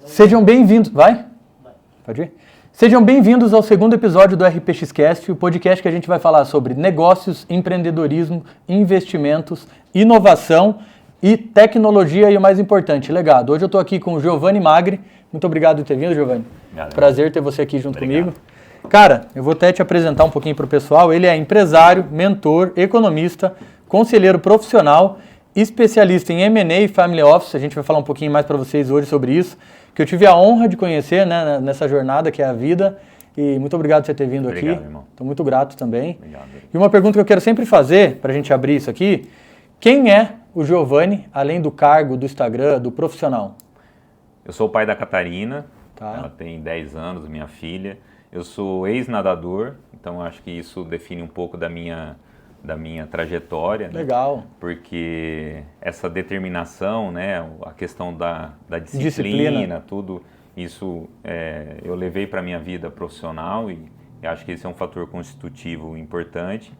Sejam bem-vindos. Vai? Pode ir? Sejam bem-vindos ao segundo episódio do RPXcast, o podcast que a gente vai falar sobre negócios, empreendedorismo, investimentos, inovação e tecnologia e o mais importante, legado. Hoje eu estou aqui com o Giovanni Magri. Muito obrigado por ter vindo, Giovanni. Obrigado. Prazer ter você aqui junto comigo. Cara, eu vou até te apresentar um pouquinho para o pessoal. Ele é empresário, mentor, economista, conselheiro profissional, especialista em M&A e Family Office. A gente vai falar um pouquinho mais para vocês hoje sobre isso, que eu tive a honra de conhecer, né, nessa jornada que é a vida. E muito obrigado por você ter vindo aqui. Obrigado, irmão. Estou muito grato também. Obrigado. E uma pergunta que eu quero sempre fazer, para a gente abrir isso aqui, quem é o Giovanni, além do cargo, do Instagram, do profissional? Eu sou o pai da Catarina, Tá. Ela tem 10 anos, minha filha. Eu sou ex-nadador, então acho que isso define um pouco da minha trajetória. Né? Legal. Porque essa determinação, né, a questão da disciplina, Disciplina. tudo isso eu levei para a minha vida profissional e acho que esse é um fator constitutivo importante.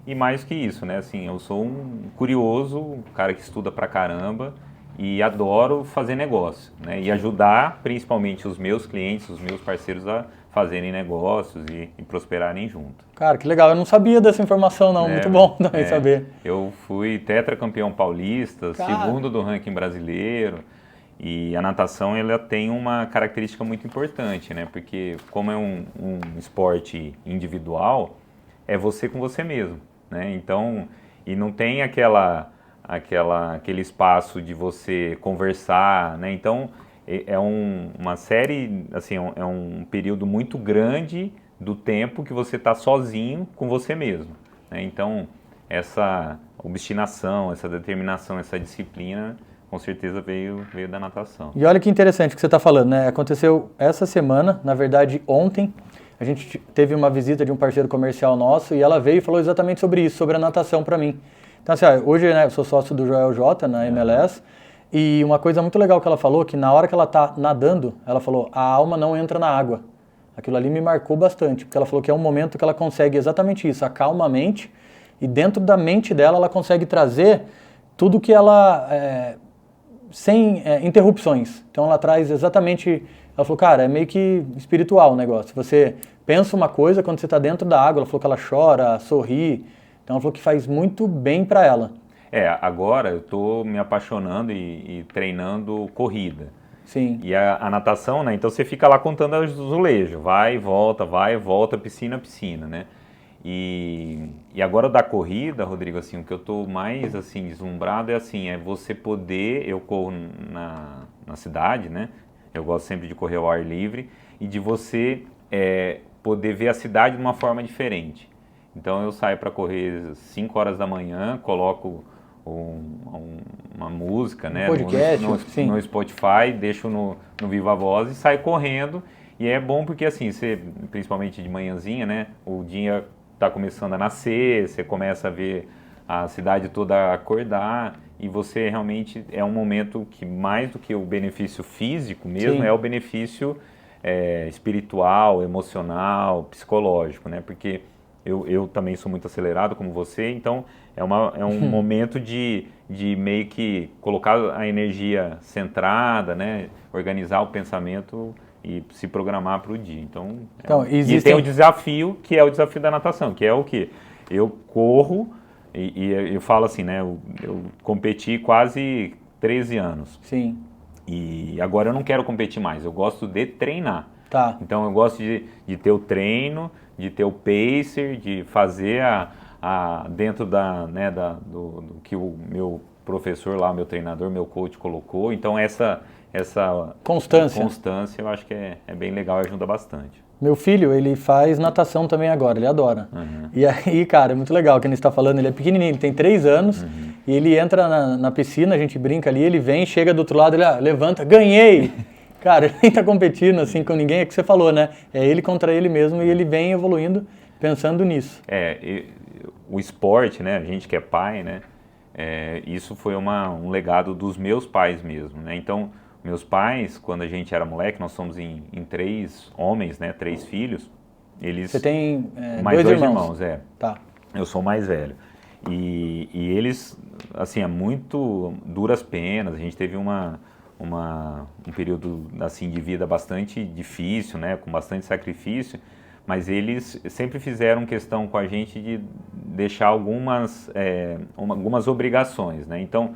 E mais que isso, né, assim, eu sou um curioso, um cara que estuda pra caramba e adoro fazer negócio, né, e ajudar principalmente os meus clientes, os meus parceiros a fazerem negócios e prosperarem junto. Cara, que legal. Eu não sabia dessa informação, não. Muito bom também saber. Eu fui tetracampeão paulista, Cara. segundo do ranking brasileiro. E a natação ela tem uma característica muito importante, né? Porque como é um esporte individual, é você com você mesmo, né? Então, e não tem aquele espaço de você conversar, né? Então, uma série, assim, é um período muito grande do tempo que você está sozinho com você mesmo, né? Então, essa obstinação, essa determinação, essa disciplina, com certeza veio da natação. E olha que interessante o que você está falando, né? Aconteceu essa semana, na verdade ontem, a gente teve uma visita de um parceiro comercial nosso e ela veio e falou exatamente sobre isso, sobre a natação para mim. Então assim, hoje, né, eu sou sócio do Joel J na MLS e uma coisa muito legal que ela falou, que na hora que ela está nadando, ela falou, a alma não entra na água. Aquilo ali me marcou bastante, porque ela falou que é um momento que ela consegue exatamente isso, acalma a mente e dentro da mente dela ela consegue trazer tudo que ela... sem interrupções. Então ela traz exatamente, ela falou, cara, é meio que espiritual o negócio. Você pensa uma coisa quando você está dentro da água, ela falou que ela chora, sorri, então ela falou que faz muito bem para ela. Agora eu estou me apaixonando e treinando corrida. Sim. E a natação, né, então você fica lá contando os azulejos, vai, volta, piscina, né? E agora da corrida, Rodrigo, assim, o que eu estou mais assim, deslumbrado é você poder, eu corro na cidade, né? Eu gosto sempre de correr ao ar livre e de você poder ver a cidade de uma forma diferente. Então eu saio para correr 5 horas da manhã, coloco uma música, né? Podcast, no Spotify, deixo no Viva Voz e saio correndo. E é bom porque assim, você, principalmente de manhãzinha, né? O dia está começando a nascer, você começa a ver a cidade toda acordar e você realmente é um momento que mais do que o benefício físico mesmo, Sim. é o benefício espiritual, emocional, psicológico, né? Porque eu também sou muito acelerado como você, então é um momento de meio que colocar a energia centrada, né? Organizar o pensamento e se programar para o dia. Então e tem o desafio, que é o desafio da natação, que é o quê? Eu corro e eu falo assim, né? Eu competi quase 13 anos. Sim. E agora eu não quero competir mais, eu gosto de treinar. Tá. Então eu gosto de ter o treino, de ter o pacer, de fazer dentro do que o meu professor lá, meu treinador, meu coach colocou. Então essa constância eu acho que é bem legal e ajuda bastante. Meu filho, ele faz natação também agora, ele adora. Uhum. E aí, cara, é muito legal que ele está falando, ele é pequenininho, ele tem 3 anos, e ele entra na piscina, a gente brinca ali, ele vem, chega do outro lado, ele levanta, ganhei! Cara, ele nem tá competindo assim com ninguém, é o que você falou, né? É ele contra ele mesmo e ele vem evoluindo pensando nisso. O esporte, né, a gente que é pai, né, isso foi um legado dos meus pais mesmo, né? Então, meus pais, quando a gente era moleque, nós somos em 3 homens, né, 3 filhos, eles... Você tem mais 2 irmãos, Tá. Eu sou mais velho. E eles, assim, muito duras penas, a gente teve uma um período assim de vida bastante difícil, né, com bastante sacrifício, mas eles sempre fizeram questão com a gente de deixar algumas obrigações, né? Então,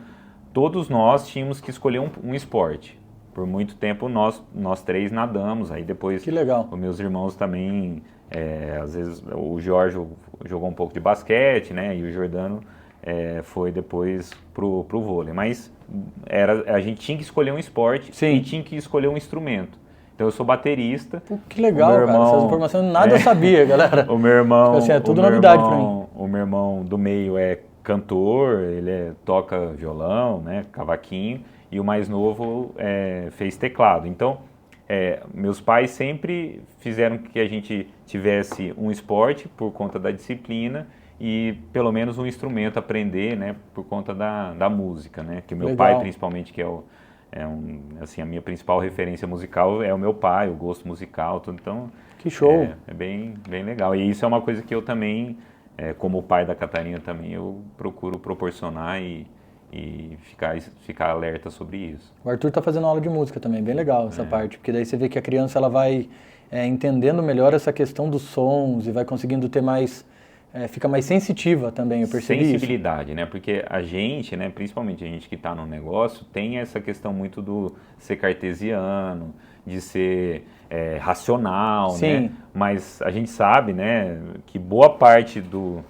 todos nós tínhamos que escolher um esporte. Por muito tempo nós três nadamos, aí depois Que legal. os meus irmãos também, às vezes o Jorge jogou um pouco de basquete, né? E o Jordano foi depois pro vôlei. Mas a gente tinha que escolher um esporte. Sim. E tinha que escolher um instrumento. Então eu sou baterista. Pô, que legal, irmão, cara. Essas informações nada eu sabia, galera. O meu irmão, tipo assim, é tudo novidade para mim. O meu irmão do meio é cantor, ele toca violão, né, cavaquinho, e o mais novo fez teclado. Então, meus pais sempre fizeram que a gente tivesse um esporte por conta da disciplina e pelo menos um instrumento aprender, né, por conta da música, né, que o meu Legal. pai principalmente, que assim, a minha principal referência musical é o meu pai, o gosto musical, tudo. Então, que show. É bem legal. E isso é uma coisa que eu também, como pai da Catarina também, eu procuro proporcionar e ficar alerta sobre isso. O Arthur tá fazendo aula de música também, bem legal essa parte, porque daí você vê que a criança ela vai entendendo melhor essa questão dos sons e vai conseguindo ter mais, fica mais sensitiva também, eu percebi Sensibilidade, né? Porque a gente, né, principalmente a gente que está no negócio, tem essa questão muito do ser cartesiano, de ser racional, Sim. né? Mas a gente sabe, né, que boa parte do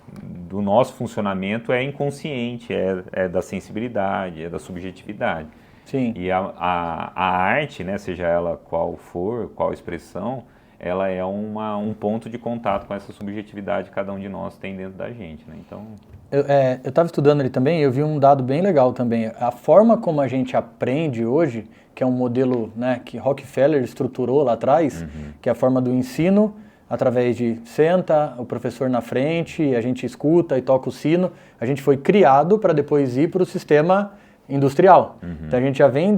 nosso funcionamento é inconsciente, é da sensibilidade, é da subjetividade. Sim. E a arte, né, seja ela qual for, qual expressão, ela é um ponto de contato com essa subjetividade que cada um de nós tem dentro da gente, né? Então... Eu estava estudando ali também e eu vi um dado bem legal também. A forma como a gente aprende hoje, que é um modelo, né, que Rockefeller estruturou lá atrás, que é a forma do ensino, através de senta, o professor na frente, a gente escuta e toca o sino. A gente foi criado para depois ir para o sistema industrial. Então a gente já vem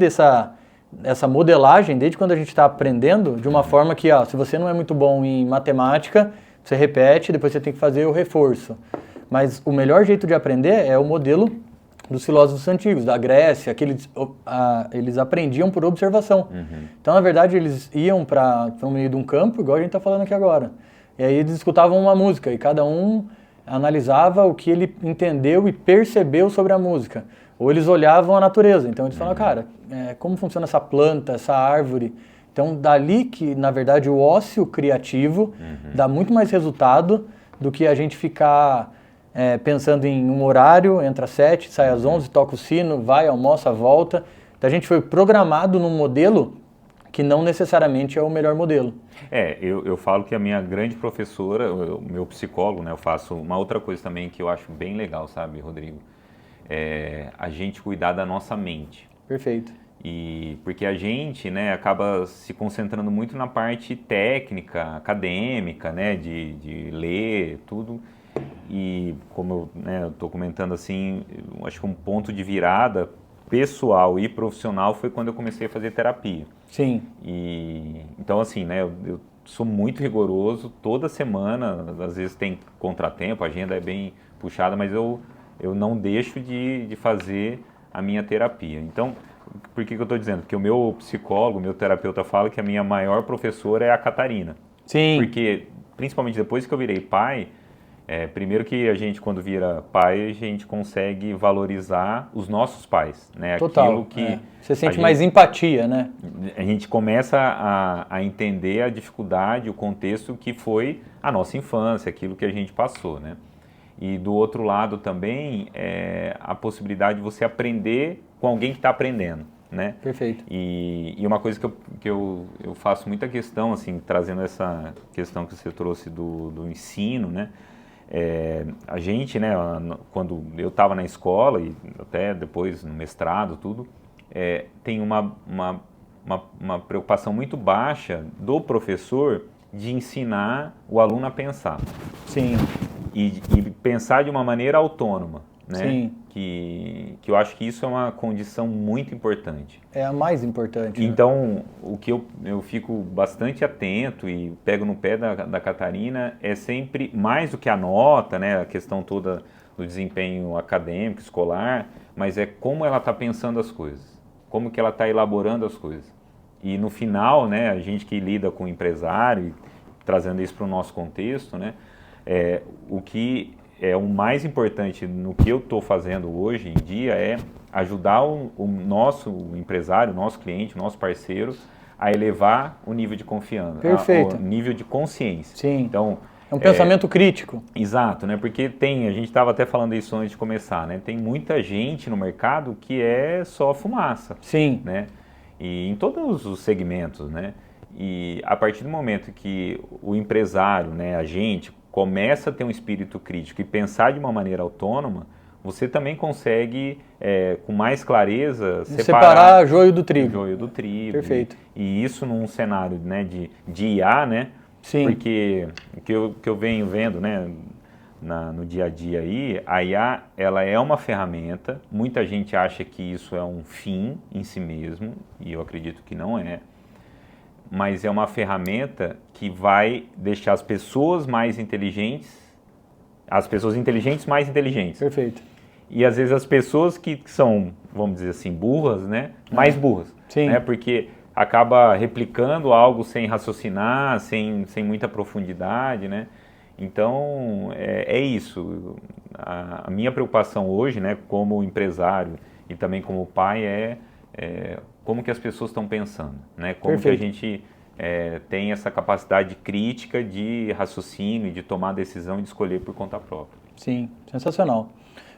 essa modelagem desde quando a gente está aprendendo, de uma forma que, se você não é muito bom em matemática, você repete, depois você tem que fazer o reforço. Mas o melhor jeito de aprender é o modelo dos filósofos antigos, da Grécia, que eles aprendiam por observação. Então, na verdade, eles iam para o meio de um campo, igual a gente está falando aqui agora. E aí eles escutavam uma música e cada um analisava o que ele entendeu e percebeu sobre a música. Ou eles olhavam a natureza. Então, eles falavam, cara, como funciona essa planta, essa árvore? Então, dali que, na verdade, o ócio criativo dá muito mais resultado do que a gente ficar... pensando em um horário, entra às 7, sai às 11, toca o sino, vai, almoça, volta. Então a gente foi programado num modelo que não necessariamente é o melhor modelo. Eu falo que a minha grande professora, o meu psicólogo, né, eu faço uma outra coisa também que eu acho bem legal, sabe, Rodrigo? A gente cuidar da nossa mente. Perfeito. Porque a gente, né, acaba se concentrando muito na parte técnica, acadêmica, né, de ler, tudo. E como eu estou comentando assim, eu acho que um ponto de virada pessoal e profissional foi quando eu comecei a fazer terapia. Sim. Então assim, né, eu sou muito rigoroso, toda semana, às vezes tem contratempo, a agenda é bem puxada, mas eu não deixo de fazer a minha terapia. Então, por que eu estou dizendo? Porque o meu psicólogo, o meu terapeuta fala que a minha maior professora é a Catarina. Sim. Porque, principalmente depois que eu virei pai, primeiro que a gente, quando vira pai, a gente consegue valorizar os nossos pais, né? Total. Aquilo que você sente mais empatia, né? A gente começa a entender a dificuldade, o contexto que foi a nossa infância, aquilo que a gente passou, né? E do outro lado também, a possibilidade de você aprender com alguém que está aprendendo, né? Perfeito. E uma coisa que eu faço muita questão, assim, trazendo essa questão que você trouxe do ensino, né? A gente, né, quando eu estava na escola e até depois no mestrado, tudo, tem uma preocupação muito baixa do professor de ensinar o aluno a pensar. Sim. E pensar de uma maneira autônoma, né? Sim. Que eu acho que isso é uma condição muito importante. É a mais importante. Então, o que eu fico bastante atento e pego no pé da Catarina é sempre, mais do que a nota, né, a questão toda do desempenho acadêmico, escolar, mas é como ela está pensando as coisas. como que ela está elaborando as coisas. E no final, né, a gente que lida com o empresário, trazendo isso para o nosso contexto, né, o que é o mais importante no que eu estou fazendo hoje em dia é ajudar o nosso empresário, o nosso cliente, o nosso parceiro a elevar o nível de confiança, Perfeito. o nível de consciência. Sim. Então, é um pensamento crítico. Exato, né? Porque a gente estava até falando isso antes de começar, né? Tem muita gente no mercado que é só fumaça. Sim. Né? E em todos os segmentos, né? E a partir do momento que o empresário, né, a gente, começa a ter um espírito crítico e pensar de uma maneira autônoma, você também consegue, com mais clareza, separar joio do trigo. Joio do trigo. Perfeito. E isso num cenário, né, de IA, né? Sim. Porque o que eu venho vendo, né, no dia a dia aí, a IA, ela é uma ferramenta, muita gente acha que isso é um fim em si mesmo, e eu acredito que não é, mas é uma ferramenta que vai deixar as pessoas mais inteligentes mais inteligentes. Perfeito. E às vezes as pessoas que são, vamos dizer assim, burras, né, mais burras. Sim. Né, porque acaba replicando algo sem raciocinar, sem muita profundidade, né? Então, é isso. A minha preocupação hoje, né, como empresário e também como pai, é como que as pessoas estão pensando, né? Como Perfeito. que a gente tem essa capacidade crítica de raciocínio, de tomar decisão e de escolher por conta própria. Sim, sensacional.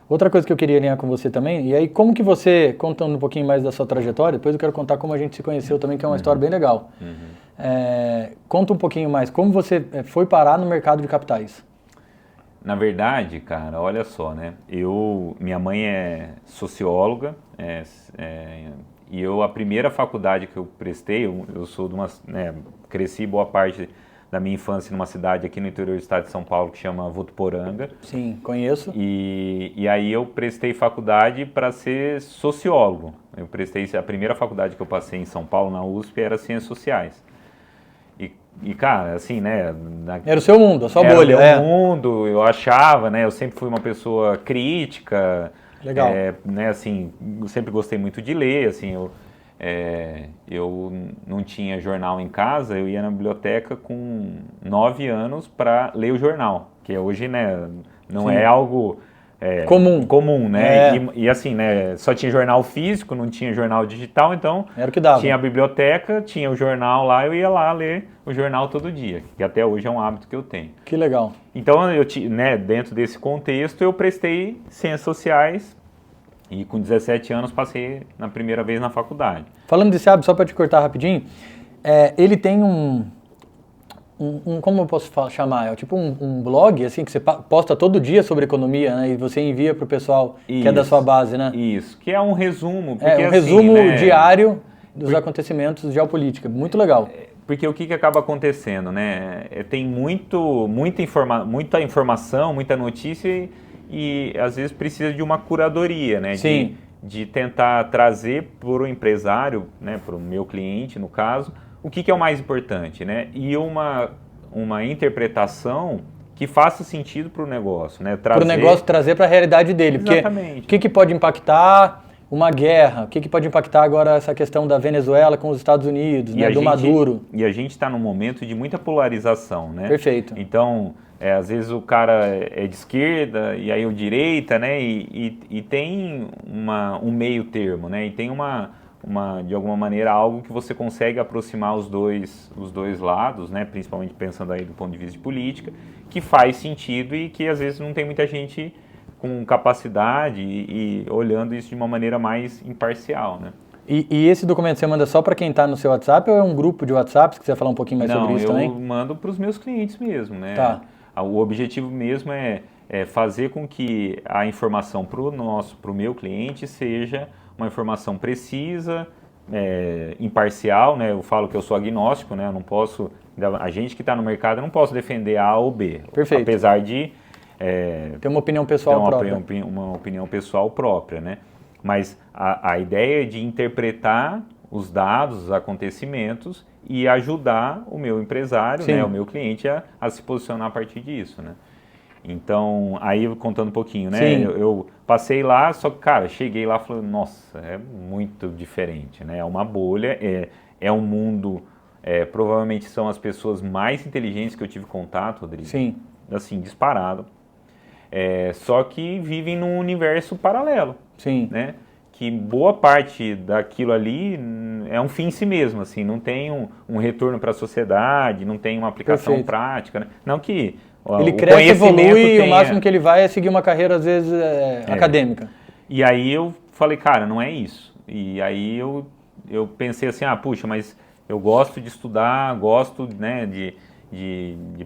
Outra coisa que eu queria alinhar com você também, e aí como que você, contando um pouquinho mais da sua trajetória, depois eu quero contar como a gente se conheceu também, que é uma história bem legal. Conta um pouquinho mais, como você foi parar no mercado de capitais? Na verdade, cara, olha só, né? Minha mãe é socióloga, e a primeira faculdade que eu prestei, eu sou de uma, né, cresci boa parte da minha infância numa cidade aqui no interior do estado de São Paulo que chama Votuporanga. Sim, conheço. E aí eu prestei faculdade para ser sociólogo. A primeira faculdade que eu passei em São Paulo, na USP, era Ciências Sociais. E cara, assim, né... Era o seu mundo, a sua bolha. Era o meu mundo, eu achava, né? Eu sempre fui uma pessoa crítica. Legal. Né, assim, eu sempre gostei muito de ler, assim, eu não tinha jornal em casa, eu ia na biblioteca com 9 anos para ler o jornal, que hoje, né, não Sim. é algo comum, né? E assim, né, só tinha jornal físico, não tinha jornal digital, então era o que dava. Tinha a biblioteca, tinha o jornal lá, eu ia lá ler o jornal todo dia, que até hoje é um hábito que eu tenho. Que legal. Então, né, dentro desse contexto, eu prestei Ciências Sociais e com 17 anos passei na primeira vez na faculdade. Falando desse hábito, só para te cortar rapidinho, ele tem como eu posso chamar? É tipo um blog, assim, que você posta todo dia sobre economia, né? E você envia para o pessoal que é da sua base, né? Isso, que é um resumo. Porque, um resumo, né, diário dos acontecimentos de geopolítica. Muito legal. Porque o que acaba acontecendo, né? Tem muita informação, muita notícia e às vezes precisa de uma curadoria, né? Sim. De tentar trazer para o empresário, né, para o meu cliente, no caso, o que é o mais importante, né? E uma interpretação que faça sentido para o negócio, né? Para o negócio trazer para a realidade dele. Exatamente. Porque o que pode impactar uma guerra? O que pode impactar agora essa questão da Venezuela com os Estados Unidos, né, do Maduro? E a gente está num momento de muita polarização, né? Perfeito. Então, às vezes o cara é de esquerda e aí o direita, né? E tem um meio termo, né? E tem de alguma maneira, algo que você consegue aproximar os dois lados, né? Principalmente pensando aí do ponto de vista de política, que faz sentido e que às vezes não tem muita gente com capacidade e olhando isso de uma maneira mais imparcial, né? E esse documento você manda só para quem está no seu WhatsApp ou é um grupo de WhatsApp? Se quiser falar um pouquinho mais sobre isso também? Não, eu mando para os meus clientes mesmo, né? Tá. O objetivo mesmo é fazer com que a informação para o meu cliente seja uma informação precisa, imparcial, né? Eu falo que eu sou agnóstico, né? Eu não posso, a gente que está no mercado, eu não posso defender A ou B. Perfeito. Apesar de ter uma opinião pessoal própria. Uma opinião pessoal própria, né? Mas a ideia é de interpretar os dados, os acontecimentos e ajudar o meu empresário, né, o meu cliente a se posicionar a partir disso, né? Então, aí contando um pouquinho, né? Sim. Eu passei lá, só que, cara, cheguei lá e falei, nossa, é muito diferente, né? É uma bolha, é um mundo, provavelmente são as pessoas mais inteligentes que eu tive contato, Rodrigo. Sim. Assim, disparado. Só que vivem num universo paralelo, Sim. né? Que boa parte daquilo ali é um fim em si mesmo, assim, não tem um retorno para a sociedade, não tem uma aplicação Perfeito. prática, né? Não que Ele o cresce, conhecimento evolui e o tenha... máximo que ele vai é seguir uma carreira, às vezes, acadêmica. E aí eu falei, cara, não é isso. E aí eu pensei assim, puxa, mas eu gosto de estudar, gosto, né, de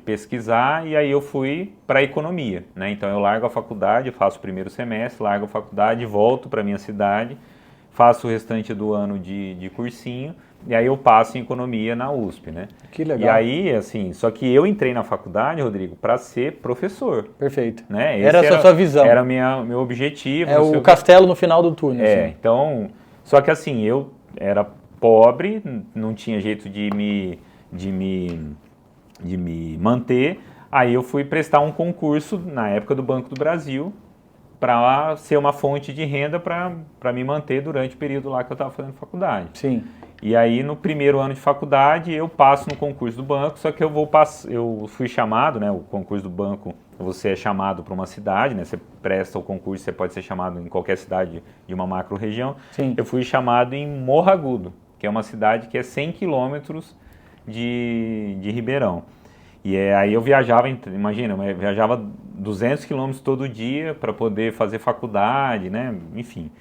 pesquisar, e aí eu fui para a economia, né? Então eu largo a faculdade, faço o primeiro semestre, largo a faculdade, volto para minha cidade, faço o restante do ano de cursinho, e aí eu passo em economia na USP, né? Que legal. E aí, assim, só que eu entrei na faculdade, Rodrigo, para ser professor. Perfeito. Né? Era essa a sua visão. Era meu objetivo. É o castelo no final do túnel. Assim. Então, só que assim, eu era pobre, não tinha jeito de me manter, aí eu fui prestar um concurso na época do Banco do Brasil para ser uma fonte de renda para me manter durante o período lá que eu estava fazendo faculdade. Sim. E aí no primeiro ano de faculdade eu passo no concurso do banco, só que eu fui chamado, né, o concurso do banco, você é chamado para uma cidade, né, você presta o concurso, você pode ser chamado em qualquer cidade de uma macro-região. Sim. Eu fui chamado em Morro Agudo, que é uma cidade que é 100 quilômetros de Ribeirão. E aí eu viajava, imagina, eu viajava 200 quilômetros todo dia para poder fazer faculdade, né, enfim.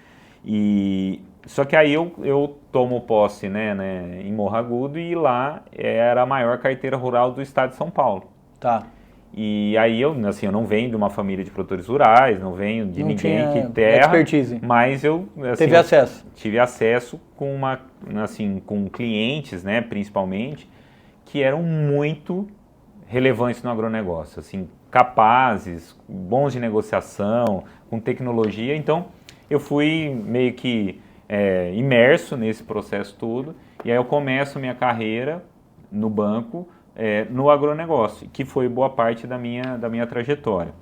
Só que aí eu tomo posse, né, em Morro Agudo, e lá era a maior carteira rural do estado de São Paulo. Tá. E aí eu não venho de uma família de produtores rurais, não venho de não ninguém tinha que terra, expertise. mas eu teve acesso. Tive acesso com clientes, né, principalmente, que eram muito relevantes no agronegócio, assim, capazes, bons de negociação, com tecnologia. Então eu fui meio que imerso nesse processo todo, e aí eu começo minha carreira no banco, no agronegócio, que foi boa parte da minha trajetória.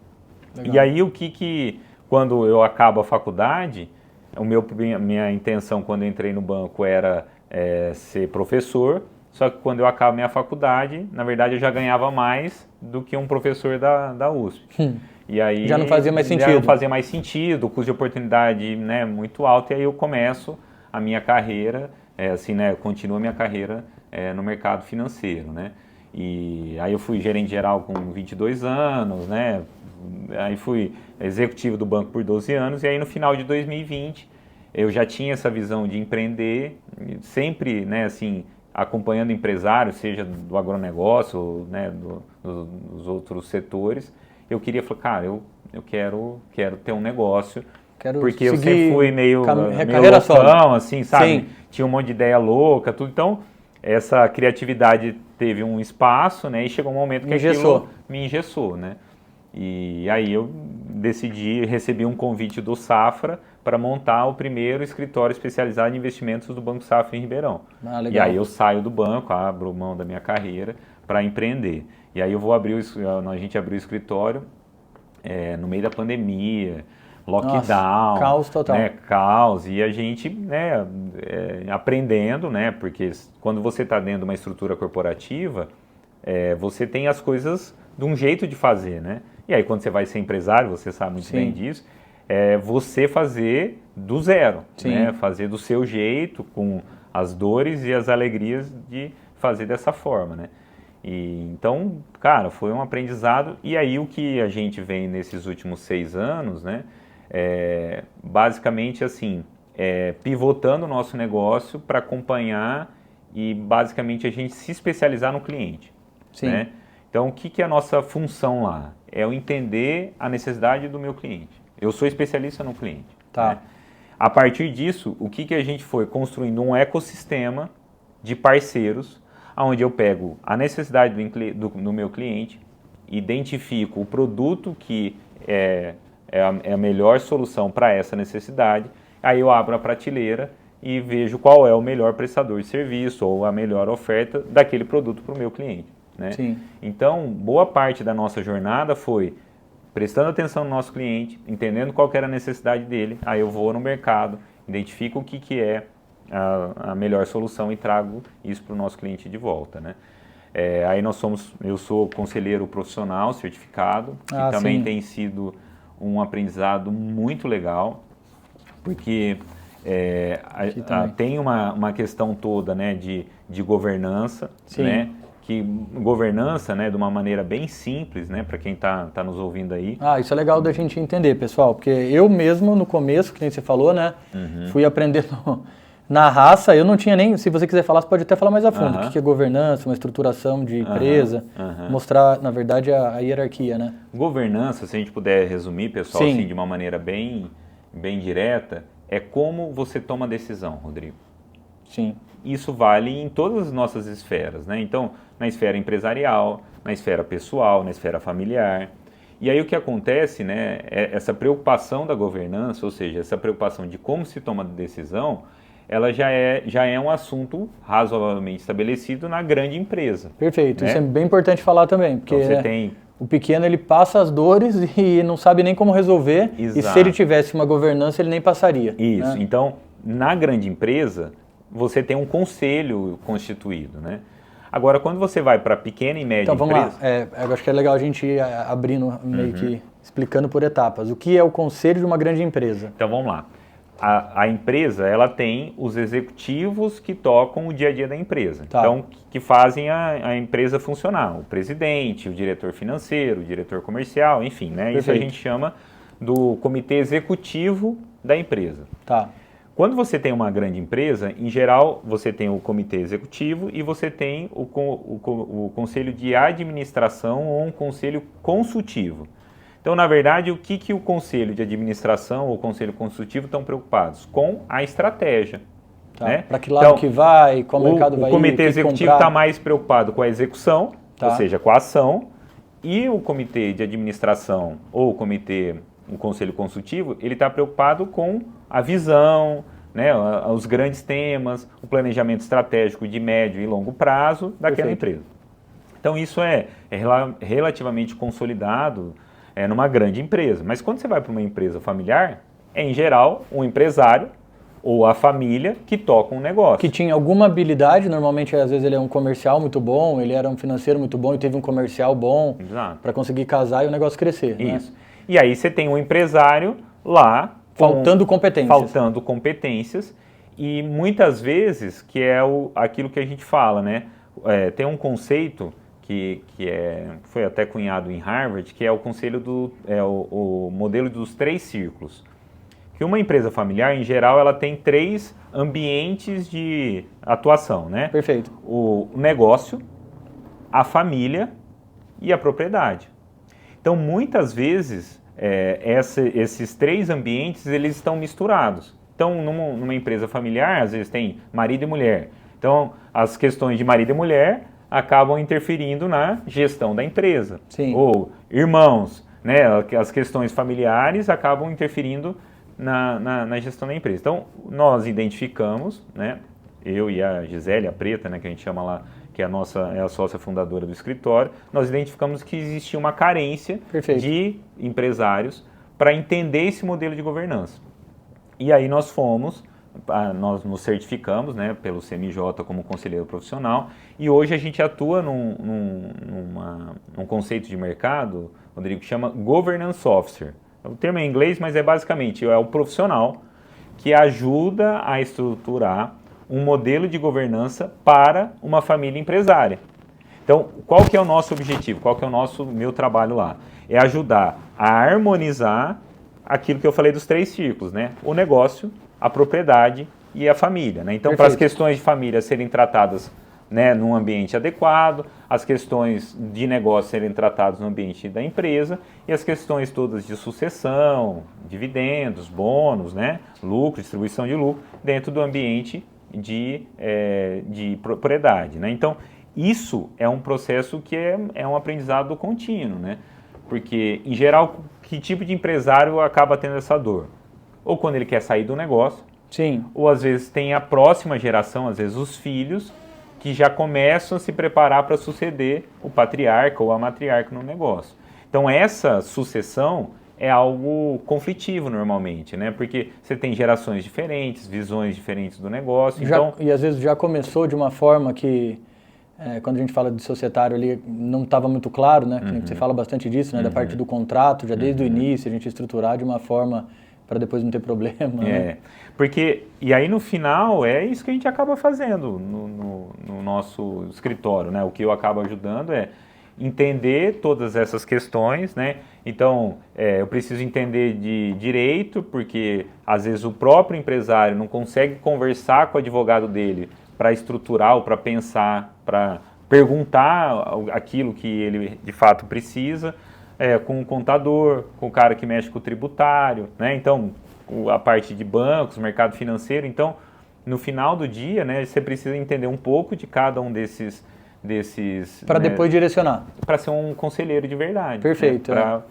Legal. E aí quando eu acabo a faculdade, minha intenção quando eu entrei no banco era ser professor, só que quando eu acabo minha faculdade, na verdade eu já ganhava mais do que um professor da USP. E aí já não fazia mais sentido. Já não fazia mais sentido, o custo de oportunidade, né, muito alto, e aí eu começo a minha carreira, eu continuo a minha carreira no mercado financeiro, né? E aí eu fui gerente geral com 22 anos, né? Aí fui executivo do banco por 12 anos, e aí no final de 2020 eu já tinha essa visão de empreender, sempre, né, assim, acompanhando empresários, seja do agronegócio, né, dos outros setores. Eu queria falar, cara, eu quero ter um negócio, porque eu sempre fui meio loucão, assim, sabe? Sim. Tinha um monte de ideia louca, tudo. Então, essa criatividade teve um espaço, né? E chegou um momento que aquilo me engessou, né? E aí eu recebi um convite do Safra para montar o primeiro escritório especializado em investimentos do Banco Safra em Ribeirão. Legal. E aí eu saio do banco, abro mão da minha carreira para empreender. E aí eu vou a gente abriu o escritório no meio da pandemia, lockdown, nossa, caos total. Né, caos, e a gente, né, aprendendo, né, porque quando você está dentro de uma estrutura corporativa, você tem as coisas de um jeito de fazer, né? E aí quando você vai ser empresário, você sabe muito bem disso, você fazer do zero, né? Fazer do seu jeito, com as dores e as alegrias de fazer dessa forma, né? Então, cara, foi um aprendizado. E aí o que a gente vem nesses últimos 6 anos, né? Basicamente assim, pivotando o nosso negócio para acompanhar e basicamente a gente se especializar no cliente. Sim. Né? Então, o que é a nossa função lá? É eu entender a necessidade do meu cliente. Eu sou especialista no cliente. Tá. Né? A partir disso, o que a gente foi construindo um ecossistema de parceiros, onde eu pego a necessidade do meu cliente, identifico o produto que é a melhor solução para essa necessidade, aí eu abro a prateleira e vejo qual é o melhor prestador de serviço ou a melhor oferta daquele produto para o meu cliente. Né? Sim. Então, boa parte da nossa jornada foi prestando atenção no nosso cliente, entendendo qual que era a necessidade dele, aí eu vou no mercado, identifico o que é a melhor solução e trago isso para o nosso cliente de volta, né? Aí eu sou conselheiro profissional certificado, que também tem sido um aprendizado muito legal, porque tem uma questão toda, né, de governança, né? Que governança, né, de uma maneira bem simples, né, para quem tá nos ouvindo aí. Isso é legal da gente entender, pessoal, porque eu mesmo no começo, que nem você falou, né, fui aprendendo na raça, eu não tinha nem, se você quiser falar, você pode até falar mais a fundo, o que é governança, uma estruturação de empresa, mostrar, na verdade, a hierarquia, né? Governança, se a gente puder resumir, pessoal, assim, de uma maneira bem direta, é como você toma decisão, Rodrigo. Sim. Isso vale em todas as nossas esferas, né? Então, na esfera empresarial, na esfera pessoal, na esfera familiar. E aí o que acontece, né, essa preocupação da governança, ou seja, essa preocupação de como se toma a decisão, ela já é um assunto razoavelmente estabelecido na grande empresa. Perfeito, né? Isso é bem importante falar também, porque então, o pequeno ele passa as dores e não sabe nem como resolver, e se ele tivesse uma governança ele nem passaria. Isso, né? Então na grande empresa você tem um conselho constituído, né? Agora, quando você vai para pequena e média empresa... Então, vamos lá. Eu acho que é legal a gente ir abrindo, meio que explicando por etapas. O que é o conselho de uma grande empresa? Então, vamos lá. A empresa, ela tem os executivos que tocam o dia a dia da empresa. Então, que fazem a empresa funcionar. O presidente, o diretor financeiro, o diretor comercial, enfim, né? Isso a gente chama do comitê executivo da empresa. Quando você tem uma grande empresa, em geral, você tem o comitê executivo e você tem o conselho de administração ou um conselho consultivo. Então, na verdade, o que o conselho de administração ou o conselho consultivo estão preocupados? Com a estratégia. Né? Para que lado que vai, qual mercado vai ir, o comitê executivo está mais preocupado com a execução, ou seja, com a ação, e o comitê de administração ou o conselho consultivo, ele está preocupado com a visão, né, os grandes temas, o planejamento estratégico de médio e longo prazo daquela empresa. Então isso é relativamente consolidado numa grande empresa. Mas quando você vai para uma empresa familiar, em geral, um empresário ou a família que toca um negócio. Que tinha alguma habilidade, normalmente às vezes ele é um comercial muito bom, ele era um financeiro muito bom e teve um comercial bom para conseguir casar e o negócio crescer. Isso. Né? E aí você tem um empresário lá... Faltando competências. E muitas vezes, que é aquilo que a gente fala, né? Tem um conceito que foi até cunhado em Harvard, que é o conselho o modelo dos 3 círculos. Que uma empresa familiar, em geral, ela tem 3 ambientes de atuação, né? Perfeito. O negócio, a família e a propriedade. Então, muitas vezes, esses 3 ambientes, eles estão misturados. Então, numa empresa familiar, às vezes tem marido e mulher. Então, as questões de marido e mulher acabam interferindo na gestão da empresa. Sim. Ou irmãos, né? As questões familiares acabam interferindo na gestão da empresa. Então, nós identificamos, né? Eu e a Gisele, a Preta, né, que a gente chama lá, que é a sócia fundadora do escritório, nós identificamos que existia uma carência de empresários para entender esse modelo de governança. E aí nós nos certificamos, né, pelo CMJ como conselheiro profissional, e hoje a gente atua num conceito de mercado, Rodrigo, que chama Governance Officer. O termo é em inglês, mas basicamente o profissional que ajuda a estruturar um modelo de governança para uma família empresária. Então, qual que é o nosso objetivo? Qual que é meu trabalho lá? É ajudar a harmonizar aquilo que eu falei dos 3 círculos, né? O negócio, a propriedade e a família, né? Então, para as questões de família serem tratadas, né, num ambiente adequado, as questões de negócio serem tratadas no ambiente da empresa e as questões todas de sucessão, dividendos, bônus, né, lucro, distribuição de lucro, dentro do ambiente de propriedade, né? Então, isso é um processo que é um aprendizado contínuo, né? Porque, em geral, que tipo de empresário acaba tendo essa dor? Ou quando ele quer sair do negócio, ou às vezes tem a próxima geração, às vezes os filhos, que já começam a se preparar para suceder o patriarca ou a matriarca no negócio. Então essa sucessão é algo conflitivo normalmente, né? Porque você tem gerações diferentes, visões diferentes do negócio. Então... E às vezes já começou de uma forma que, quando a gente fala de societário ali, não estava muito claro, né? Você fala bastante disso, né? Da parte do contrato, já desde o início, a gente estruturar de uma forma para depois não ter problema. Né? Porque, e aí no final é isso que a gente acaba fazendo no nosso escritório, né? O que eu acabo ajudando é entender todas essas questões, né? Então, eu preciso entender de direito, porque às vezes o próprio empresário não consegue conversar com o advogado dele para estruturar ou para pensar, para perguntar aquilo que ele de fato precisa, com o contador, com o cara que mexe com o tributário, né? Então, a parte de bancos, mercado financeiro. Então, no final do dia, né, você precisa entender um pouco de cada um desses para depois direcionar. Para ser um conselheiro de verdade. Perfeito. Né? Para,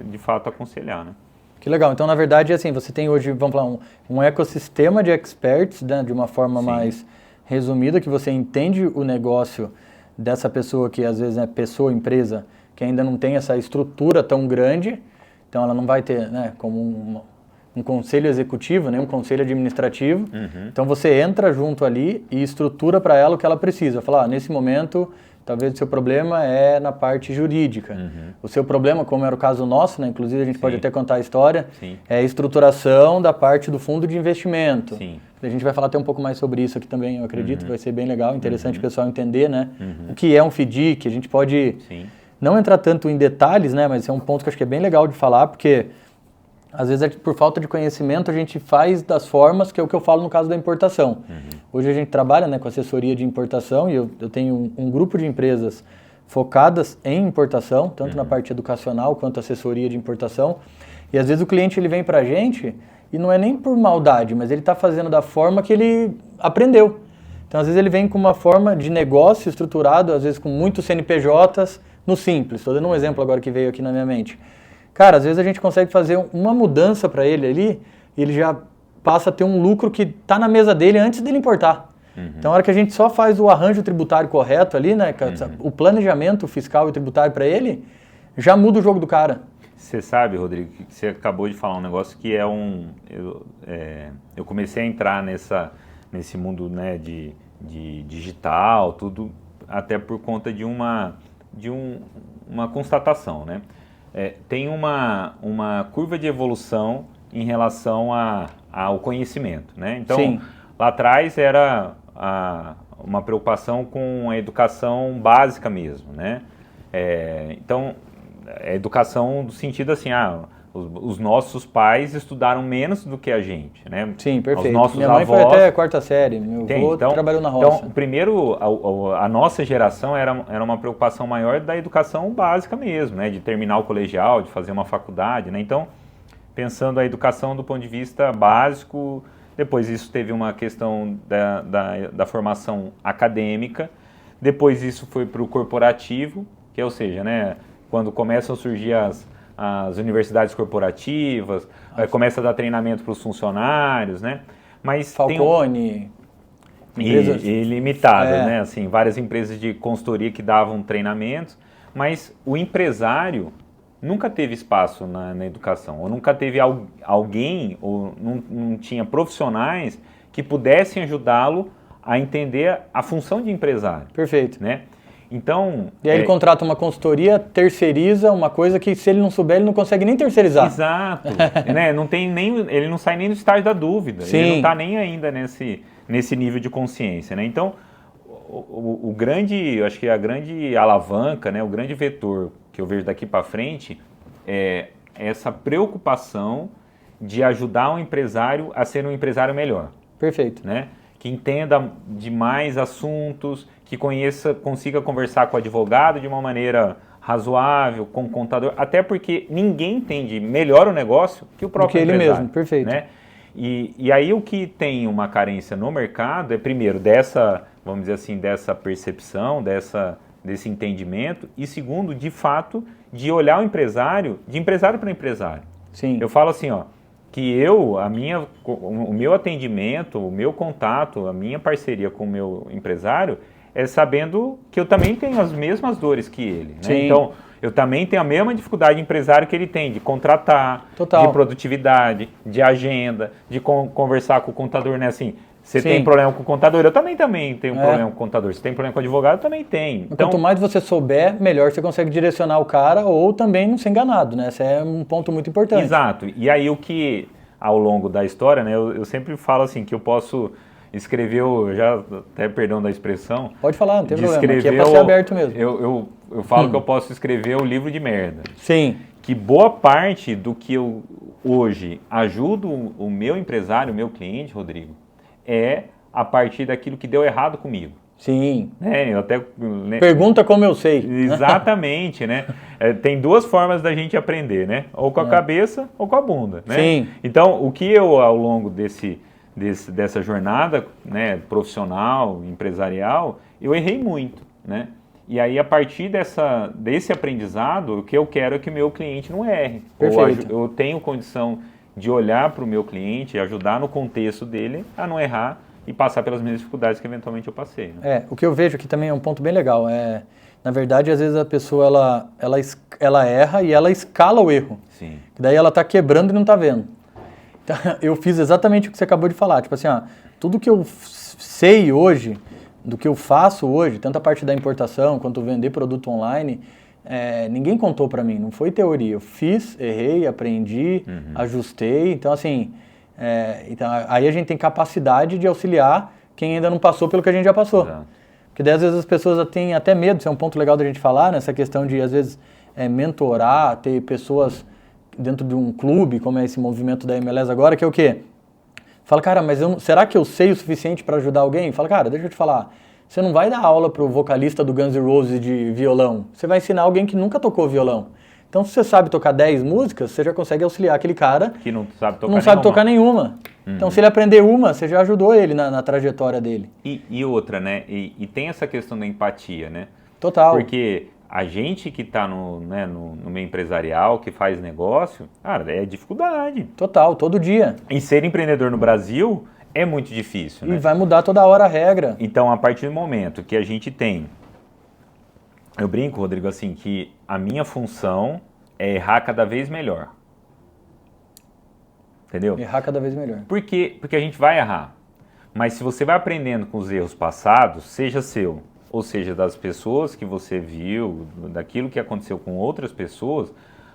de fato, aconselhar. Né? Que legal. Então, na verdade, assim, você tem hoje, vamos falar, um ecossistema de experts, né, de uma forma mais resumida, que você entende o negócio dessa pessoa que, às vezes, é pessoa, empresa, que ainda não tem essa estrutura tão grande, então ela não vai ter, né, como um conselho executivo, né, um conselho administrativo. Então você entra junto ali e estrutura para ela o que ela precisa. Falar, nesse momento, talvez o seu problema é na parte jurídica. O seu problema, como era o caso nosso, né, inclusive a gente pode até contar a história, é a estruturação da parte do fundo de investimento. A gente vai falar até um pouco mais sobre isso aqui também, eu acredito, vai ser bem legal, interessante o pessoal entender, né, o que é um FDIC. A gente pode não entrar tanto em detalhes, né, mas é um ponto que eu acho que é bem legal de falar, porque às vezes, por falta de conhecimento, a gente faz das formas, que é o que eu falo no caso da importação. Hoje a gente trabalha, né, com assessoria de importação e eu tenho um grupo de empresas focadas em importação, tanto na parte educacional quanto assessoria de importação. E às vezes o cliente ele vem para a gente e não é nem por maldade, mas ele está fazendo da forma que ele aprendeu. Então, às vezes ele vem com uma forma de negócio estruturado, às vezes com muitos CNPJs, no simples. Estou dando um exemplo agora que veio aqui na minha mente. Cara, às vezes a gente consegue fazer uma mudança para ele ali e ele já passa a ter um lucro que está na mesa dele antes dele importar. Então, na hora que a gente só faz o arranjo tributário correto ali, né, o planejamento fiscal e tributário para ele, já muda o jogo do cara. Você sabe, Rodrigo, que você acabou de falar um negócio que é eu comecei a entrar nesse mundo, né, de digital, tudo, até por conta de uma constatação, né? Tem uma curva de evolução em relação ao conhecimento, né? Então, lá atrás era uma preocupação com a educação básica mesmo, né? Então, a educação do sentido assim, os nossos pais estudaram menos do que a gente, né? Sim, perfeito. Os nossos Minha mãe avós, foi até a quarta série, meu avô trabalhou na roça. Então, primeiro, a nossa geração era uma preocupação maior da educação básica mesmo, né? De terminar o colegial, de fazer uma faculdade, né? Então, pensando a educação do ponto de vista básico, depois isso teve uma questão da formação acadêmica, depois isso foi para o corporativo, que ou seja, né? Quando começam a surgir as universidades corporativas, começa a dar treinamento para os funcionários, né? Mas Falcone, empresas ilimitadas, né? Assim, várias empresas de consultoria que davam treinamentos, mas o empresário nunca teve espaço na educação, ou nunca teve alguém, ou não tinha profissionais que pudessem ajudá-lo a entender a função de empresário. Perfeito. Né? Então, e aí ele contrata uma consultoria, terceiriza uma coisa que se ele não souber, ele não consegue nem terceirizar. Exato. Né? Ele não sai nem do estágio da dúvida. Sim. Ele não está nem ainda nesse nível de consciência. Né? Então, eu acho que a grande alavanca, né, o grande vetor que eu vejo daqui para frente é essa preocupação de ajudar o empresário a ser um empresário melhor. Perfeito. Né? Que entenda de mais assuntos, que consiga conversar com o advogado de uma maneira razoável, com o contador, até porque ninguém entende melhor o negócio que o próprio empresário. Ele mesmo, perfeito. Né? E aí o que tem uma carência no mercado é, primeiro, vamos dizer assim, dessa percepção, desse entendimento, e segundo, de fato, de olhar o empresário, de empresário para empresário. Sim. Eu falo assim, que o meu atendimento, o meu contato, a minha parceria com o meu empresário é sabendo que eu também tenho as mesmas dores que ele. Né? Então, eu também tenho a mesma dificuldade empresário que ele tem de contratar, Total. de produtividade, de agenda, de conversar com o contador, né? Assim, você Sim. tem problema com o contador, eu também tenho problema com o contador. Você tem problema com o advogado, eu também tenho. Então, quanto mais você souber, melhor você consegue direcionar o cara ou também não ser enganado, né? Esse é um ponto muito importante. Exato. E aí o que, ao longo da história, né, eu sempre falo assim, que eu posso escrever, já até perdão da expressão. Pode falar, não tem problema, aqui é para ser aberto mesmo. Eu falo que eu posso escrever o livro de merda. Sim. Que boa parte do que eu hoje ajudo o meu empresário, o meu cliente, Rodrigo, é a partir daquilo que deu errado comigo. Sim. Eu até, pergunta como eu sei. Exatamente, né? Tem duas formas da gente aprender, né? Ou com a cabeça ou com a bunda, né? Sim. Então, o que eu, ao longo dessa jornada, né, profissional, empresarial, eu errei muito, né? E aí, a partir desse aprendizado, o que eu quero é que o meu cliente não erre. Perfeito. Ou eu tenho condição de olhar para o meu cliente e ajudar no contexto dele a não errar e passar pelas mesmas dificuldades que eventualmente eu passei. Né? O que eu vejo aqui também é um ponto bem legal. Na verdade, às vezes a pessoa ela erra e ela escala o erro. Sim. Daí ela está quebrando e não está vendo. Então, eu fiz exatamente o que você acabou de falar. Tipo assim, tudo que eu sei hoje, do que eu faço hoje, tanto a parte da importação quanto vender produto online, ninguém contou para mim, não foi teoria. Eu fiz, errei, aprendi, ajustei. Então, assim, então, aí a gente tem capacidade de auxiliar quem ainda não passou pelo que a gente já passou. Exato. Porque daí, às vezes, as pessoas têm até medo, isso é um ponto legal da gente falar, nessa questão de, às vezes, mentorar, ter pessoas dentro de um clube, como é esse movimento da MLS agora, que é o quê? Fala, cara, mas será que eu sei o suficiente para ajudar alguém? Fala, cara, deixa eu te falar, você não vai dar aula pro vocalista do Guns N' Roses de violão, você vai ensinar alguém que nunca tocou violão. Então, se você sabe tocar 10 músicas, você já consegue auxiliar aquele cara que não sabe tocar nenhuma. Então, se ele aprender uma, você já ajudou ele na trajetória dele. E outra, né? E tem essa questão da empatia, né? Total. Porque a gente que está no meio empresarial, que faz negócio, cara, é dificuldade. Total, todo dia. E ser empreendedor no Brasil é muito difícil, né? E vai mudar toda hora a regra. Então, a partir do momento que a gente tem... Eu brinco, Rodrigo, assim, que a minha função é errar cada vez melhor. Entendeu? Errar cada vez melhor. Porque a gente vai errar. Mas se você vai aprendendo com os erros passados, seja seu, ou seja, das pessoas que você viu, daquilo que aconteceu com outras pessoas,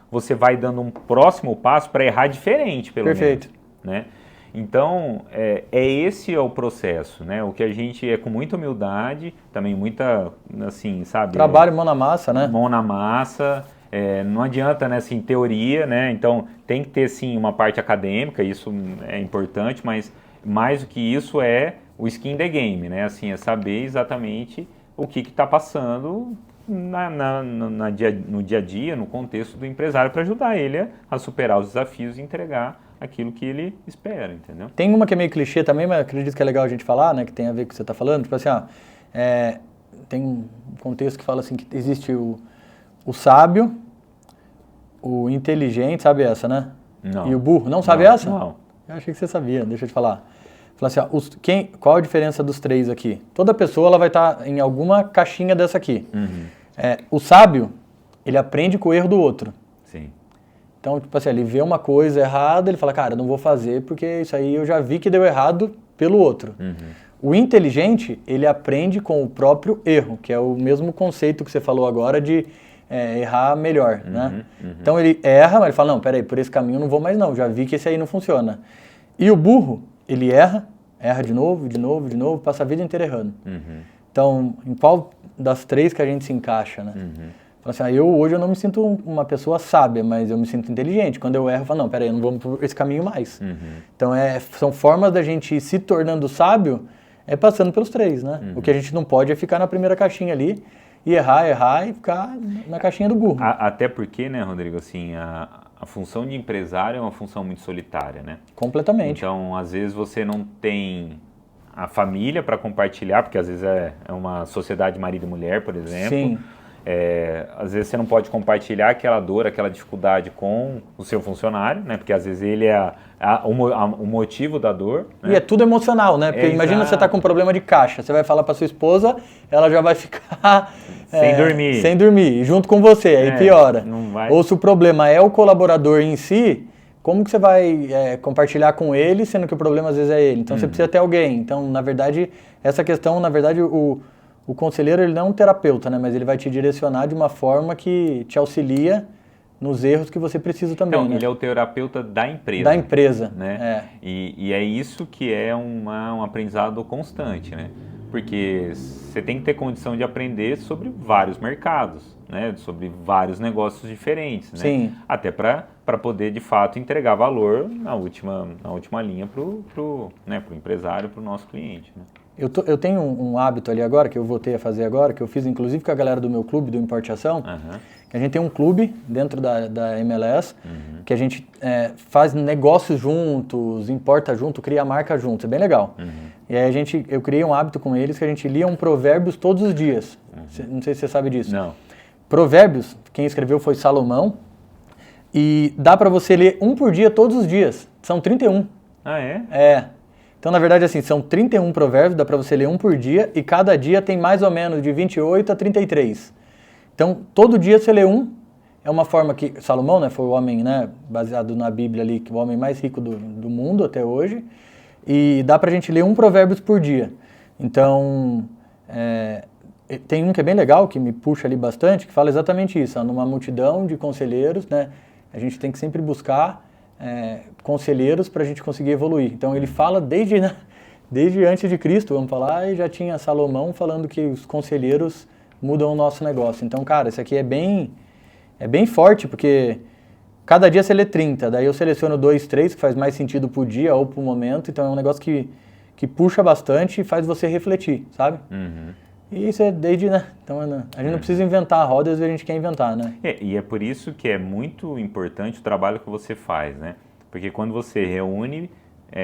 você vai dando um próximo passo para errar diferente, pelo menos. Perfeito. Né? Então, esse é o processo, né? O que a gente com muita humildade, também muita, assim, sabe? Trabalho mão na massa, né? Mão na massa, não adianta, né, assim, teoria, né? Então, tem que ter, sim, uma parte acadêmica, isso é importante, mas mais do que isso é o skin the game, né? Assim, é saber exatamente o que está passando no dia a dia, no contexto do empresário, para ajudar ele a superar os desafios e entregar aquilo que ele espera, entendeu? Tem uma que é meio clichê também, mas acredito que é legal a gente falar, né? Que tem a ver com o que você está falando. Tipo assim, tem um contexto que fala assim, que existe o sábio, o inteligente, sabe essa, né? Não. E o burro. Não sabe essa? Não. Eu achei que você sabia, deixa eu te falar. Fala assim, qual a diferença dos três aqui? Toda pessoa ela vai estar em alguma caixinha dessa aqui. Uhum. O sábio, ele aprende com o erro do outro. Sim. Então, tipo assim, ele vê uma coisa errada, ele fala, cara, eu não vou fazer porque isso aí eu já vi que deu errado pelo outro. Uhum. O inteligente, ele aprende com o próprio erro, que é o mesmo conceito que você falou agora de errar melhor, né? Uhum. Então ele erra, mas ele fala, não, peraí, por esse caminho eu não vou mais não, já vi que esse aí não funciona. E o burro, ele erra de novo, passa a vida inteira errando. Uhum. Então, em qual das três que a gente se encaixa, né? Uhum. Fala assim, hoje eu não me sinto uma pessoa sábia, mas eu me sinto inteligente. Quando eu erro, eu falo, não, peraí, eu não vou por esse caminho mais. Uhum. Então, são formas da gente ir se tornando sábio, passando pelos três, né? Uhum. O que a gente não pode é ficar na primeira caixinha ali, e errar e ficar na caixinha do burro. Até porque, né, Rodrigo, assim, a função de empresário é uma função muito solitária, né? Completamente. Então, às vezes você não tem a família para compartilhar, porque às vezes é uma sociedade marido e mulher, por exemplo. Sim. Às vezes você não pode compartilhar aquela dor, aquela dificuldade com o seu funcionário, né? Porque às vezes ele é o motivo da dor. Né? E é tudo emocional, né? Porque imagina você tá com um problema de caixa, você vai falar para sua esposa, ela já vai ficar sem dormir, junto com você, aí piora. Não vai... Ou se o problema é o colaborador em si, como que você vai compartilhar com ele, sendo que o problema às vezes é ele? Então você precisa ter alguém. Então, na verdade, essa questão, o conselheiro ele não é um terapeuta, né? Mas ele vai te direcionar de uma forma que te auxilia nos erros que você precisa também. Então, né? Ele é o terapeuta da empresa. Da empresa, né? E é isso que é um aprendizado constante, né? Porque você tem que ter condição de aprender sobre vários mercados, né? Sobre vários negócios diferentes, né? Sim. Até para poder, de fato, entregar valor na última linha para o empresário, para o nosso cliente, né? Eu tenho um hábito ali agora, que eu voltei a fazer agora, que eu fiz inclusive com a galera do meu clube, do Importação, que a gente tem um clube dentro da MLS, que a gente faz negócios juntos, importa junto, cria marca junto, é bem legal. E aí eu criei um hábito com eles que a gente lia provérbios todos os dias. Não sei se você sabe disso. Não. Provérbios, quem escreveu foi Salomão, e dá para você ler um por dia todos os dias, são 31. Ah, é? É. Então, na verdade, assim, são 31 provérbios, dá para você ler um por dia, e cada dia tem mais ou menos de 28 a 33. Então, todo dia você lê um, é uma forma que Salomão, né, foi o homem, né, baseado na Bíblia ali, que o homem mais rico do mundo até hoje, e dá pra gente ler um provérbios por dia. Então, tem um que é bem legal, que me puxa ali bastante, que fala exatamente isso, numa multidão de conselheiros, né, a gente tem que sempre buscar conselheiros para a gente conseguir evoluir. Então ele fala desde antes de Cristo, vamos falar, e já tinha Salomão falando que os conselheiros mudam o nosso negócio. Então, cara, isso aqui é bem forte, porque cada dia você lê 30, daí eu seleciono 2, 3, que faz mais sentido pro dia ou pro momento, então é um negócio que puxa bastante e faz você refletir, sabe? E isso é desde, né? Então a gente não precisa inventar a roda, às vezes a gente quer inventar, né? E é por isso que é muito importante o trabalho que você faz, né? Porque quando você reúne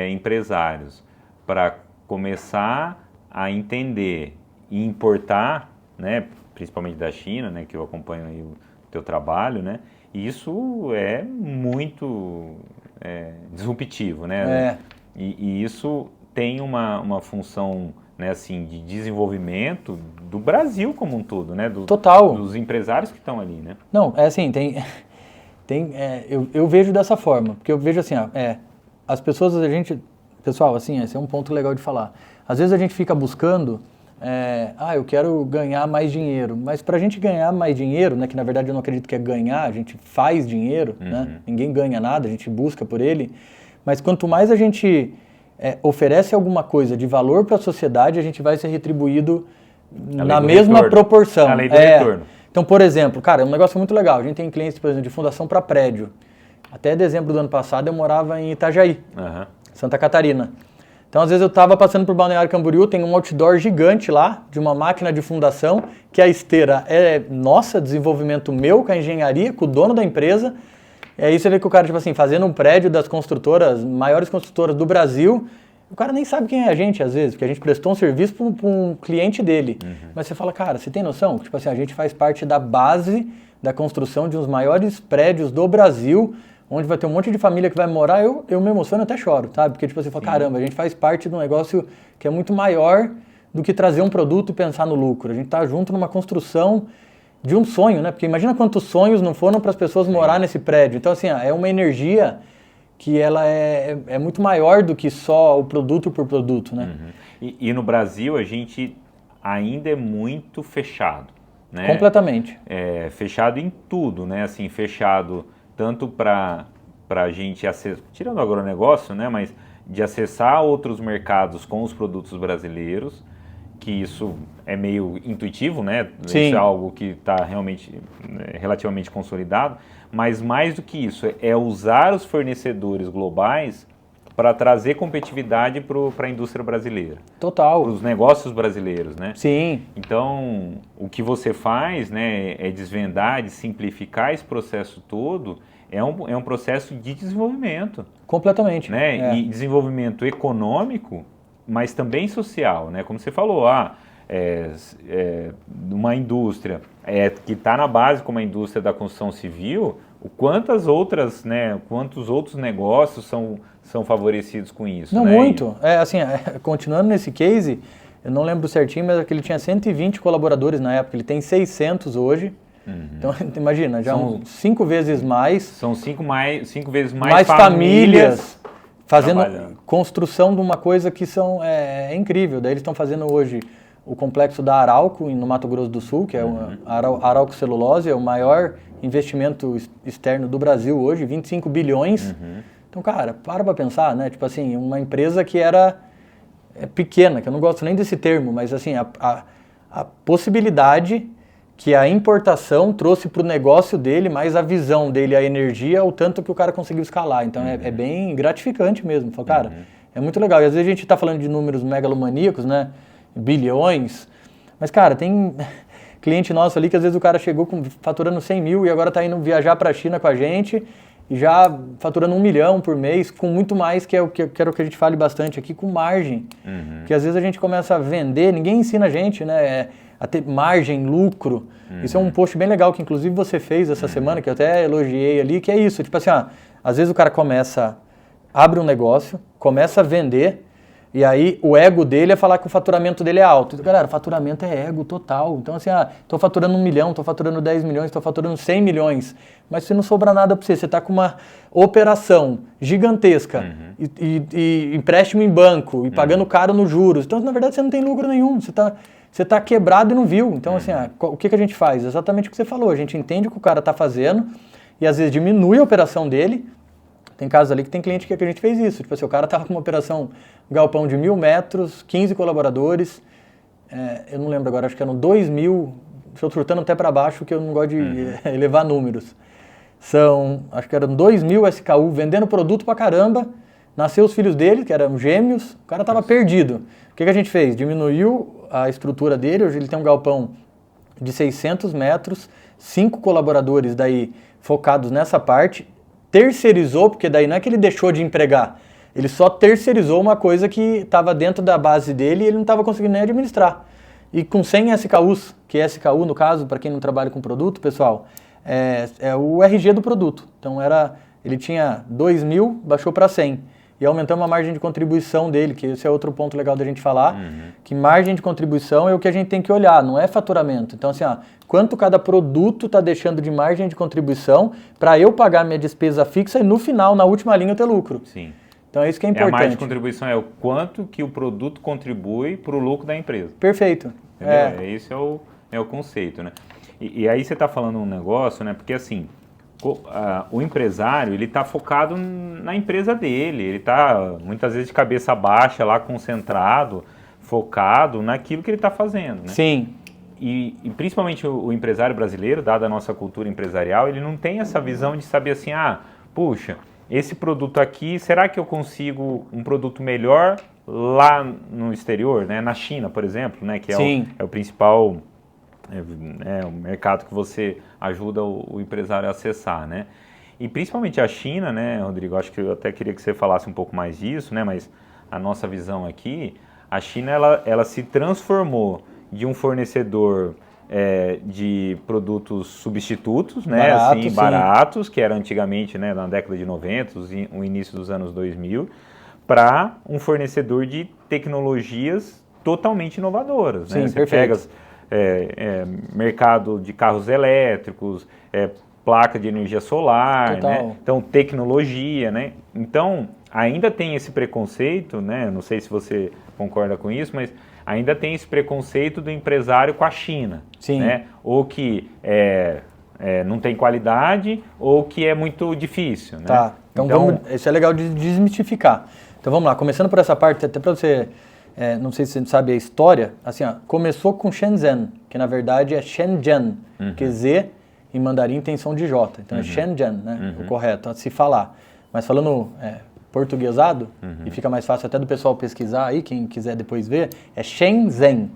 empresários para começar a entender e importar, né? Principalmente da China, né? Que eu acompanho aí o teu trabalho, né? E isso é muito disruptivo, né? E isso tem uma função, né, assim, de desenvolvimento do Brasil como um todo, né? Total. Dos empresários que estão ali, né? Não, assim, eu vejo dessa forma, porque eu vejo assim, as pessoas, pessoal, assim, esse é um ponto legal de falar. Às vezes a gente fica buscando, eu quero ganhar mais dinheiro, mas pra gente ganhar mais dinheiro, né, que na verdade eu não acredito que é ganhar, a gente faz dinheiro, né? Ninguém ganha nada, a gente busca por ele, mas quanto mais a gente oferece alguma coisa de valor para a sociedade, a gente vai ser retribuído na mesma proporção. A lei do retorno. Então, por exemplo, cara, é um negócio muito legal. A gente tem clientes, por exemplo, de fundação para prédio. Até dezembro do ano passado eu morava em Itajaí, Santa Catarina. Então, às vezes eu estava passando por Balneário Camboriú, tem um outdoor gigante lá, de uma máquina de fundação, que a esteira é nossa, desenvolvimento meu, com a engenharia, com o dono da empresa. E aí você vê que o cara, tipo assim, fazendo um prédio das construtoras, maiores construtoras do Brasil, o cara nem sabe quem é a gente, às vezes, porque a gente prestou um serviço para um cliente dele. Mas você fala, cara, você tem noção? Tipo assim, a gente faz parte da base da construção de uns maiores prédios do Brasil, onde vai ter um monte de família que vai morar, eu me emociono até choro, sabe? Porque tipo assim, fala, caramba, a gente faz parte de um negócio que é muito maior do que trazer um produto e pensar no lucro. A gente tá junto numa construção de um sonho, né? Porque imagina quantos sonhos não foram para as pessoas morar nesse prédio. Então, assim, é uma energia que ela é muito maior do que só o produto por produto, né? E no Brasil a gente ainda é muito fechado, né? Completamente. Fechado em tudo, né? Assim, fechado tanto para a gente acessar, tirando o agronegócio, né? Mas de acessar outros mercados com os produtos brasileiros, que isso é meio intuitivo, né? Sim. Isso é algo que está realmente relativamente consolidado, mas mais do que isso, é usar os fornecedores globais para trazer competitividade para a indústria brasileira. Total. Para os negócios brasileiros, né? Sim. Então, o que você faz, né, é desvendar, de simplificar esse processo todo, é um processo de desenvolvimento. Completamente. Né? E desenvolvimento econômico, mas também social, né? Como você falou, uma indústria que está na base como a indústria da construção civil, quantos outros negócios são favorecidos com isso? Não, né? muito. Continuando nesse case, eu não lembro certinho, mas ele tinha 120 colaboradores na época, ele tem 600 hoje. Então, imagina, já são 5 vezes mais. São 5 vezes mais famílias fazendo construção de uma coisa que é incrível. Daí eles estão fazendo hoje o complexo da Arauco, no Mato Grosso do Sul, que é a Arauco Celulose, é o maior investimento externo do Brasil hoje, 25 bilhões. Então, cara, para pensar, né? Tipo assim, uma empresa que era pequena, que eu não gosto nem desse termo, mas assim, a possibilidade que a importação trouxe para o negócio dele, mais a visão dele, a energia, o tanto que o cara conseguiu escalar. Então, é bem gratificante mesmo. Fala, cara, é muito legal. E às vezes a gente está falando de números megalomaníacos, né? Bilhões. Mas, cara, tem cliente nosso ali que às vezes o cara chegou faturando 100 mil e agora está indo viajar para a China com a gente e já faturando 1 milhão por mês, com muito mais, que é o que eu quero que a gente fale bastante aqui, com margem. Que às vezes a gente começa a vender, ninguém ensina a gente, né? A ter margem, lucro. Isso é um post bem legal que inclusive você fez essa semana, que eu até elogiei ali, que é isso, tipo assim, às vezes o cara abre um negócio, começa a vender, e aí o ego dele é falar que o faturamento dele é alto. Então, galera, faturamento é ego total. Então assim, tô faturando 1 milhão, tô faturando 10 milhões, tô faturando 100 milhões, mas se não sobra nada para você tá com uma operação gigantesca e empréstimo em banco e pagando caro nos juros, então na verdade você não tem lucro nenhum, você tá quebrado e não viu. Então, assim, o que a gente faz? Exatamente o que você falou. A gente entende o que o cara tá fazendo e, às vezes, diminui a operação dele. Tem casos ali que tem cliente que a gente fez isso. Tipo assim, o cara tava com uma operação, um galpão de 1.000 metros, 15 colaboradores. Eu não lembro agora, acho que eram 2.000. Estou chutando até para baixo, que eu não gosto de elevar números. Acho que eram 2.000 SKU vendendo produto pra caramba. Nasceu os filhos dele, que eram gêmeos. O cara tava perdido. O que a gente fez? Diminuiu a estrutura dele, hoje ele tem um galpão de 600 metros, 5 colaboradores daí focados nessa parte, terceirizou, porque daí não é que ele deixou de empregar, ele só terceirizou uma coisa que estava dentro da base dele e ele não estava conseguindo nem administrar. E com 100 SKUs, que SKU no caso, para quem não trabalha com produto, pessoal, é o RG do produto. Então ele tinha 2.000, baixou para 100. E aumentamos a margem de contribuição dele, que esse é outro ponto legal da gente falar, que margem de contribuição é o que a gente tem que olhar, não é faturamento. Então, assim, quanto cada produto está deixando de margem de contribuição para eu pagar minha despesa fixa e no final, na última linha, eu ter lucro. Sim. Então, é isso que é importante. A margem de contribuição é o quanto que o produto contribui para o lucro da empresa. Perfeito. Esse é o conceito, né? E aí você está falando um negócio, né? Porque, assim, o empresário, ele está focado na empresa dele, ele está muitas vezes de cabeça baixa lá, concentrado, focado naquilo que ele está fazendo, né? Sim. E principalmente o empresário brasileiro, dada a nossa cultura empresarial, ele não tem essa visão de saber assim, puxa, esse produto aqui, será que eu consigo um produto melhor lá no exterior, né? Na China, por exemplo, né? Que é o principal... o mercado que você ajuda o empresário a acessar, né? E principalmente a China, né, Rodrigo? Acho que eu até queria que você falasse um pouco mais disso, né? Mas a nossa visão aqui, a China ela se transformou de um fornecedor de produtos substitutos, né? Baratos, que era antigamente, né, na década de 90, o início dos anos 2000, para um fornecedor de tecnologias totalmente inovadoras, né? Sim, você perfeito. Mercado de carros elétricos, placa de energia solar, né? Então tecnologia, né? Então ainda tem esse preconceito, né? Não sei se você concorda com isso, mas ainda tem esse preconceito do empresário com a China, Sim. Né? Ou que não tem qualidade, ou que é muito difícil, né? Tá. Então isso é legal de desmistificar. Então vamos lá, começando por essa parte, até para você... não sei se você sabe a história, assim, começou com Shenzhen, que na verdade é Shenzhen, porque Z em mandarim tem som de J, então é Shenzhen, né, o correto a se falar. Mas falando portuguesado, e fica mais fácil até do pessoal pesquisar aí, quem quiser depois ver, é Shenzhen.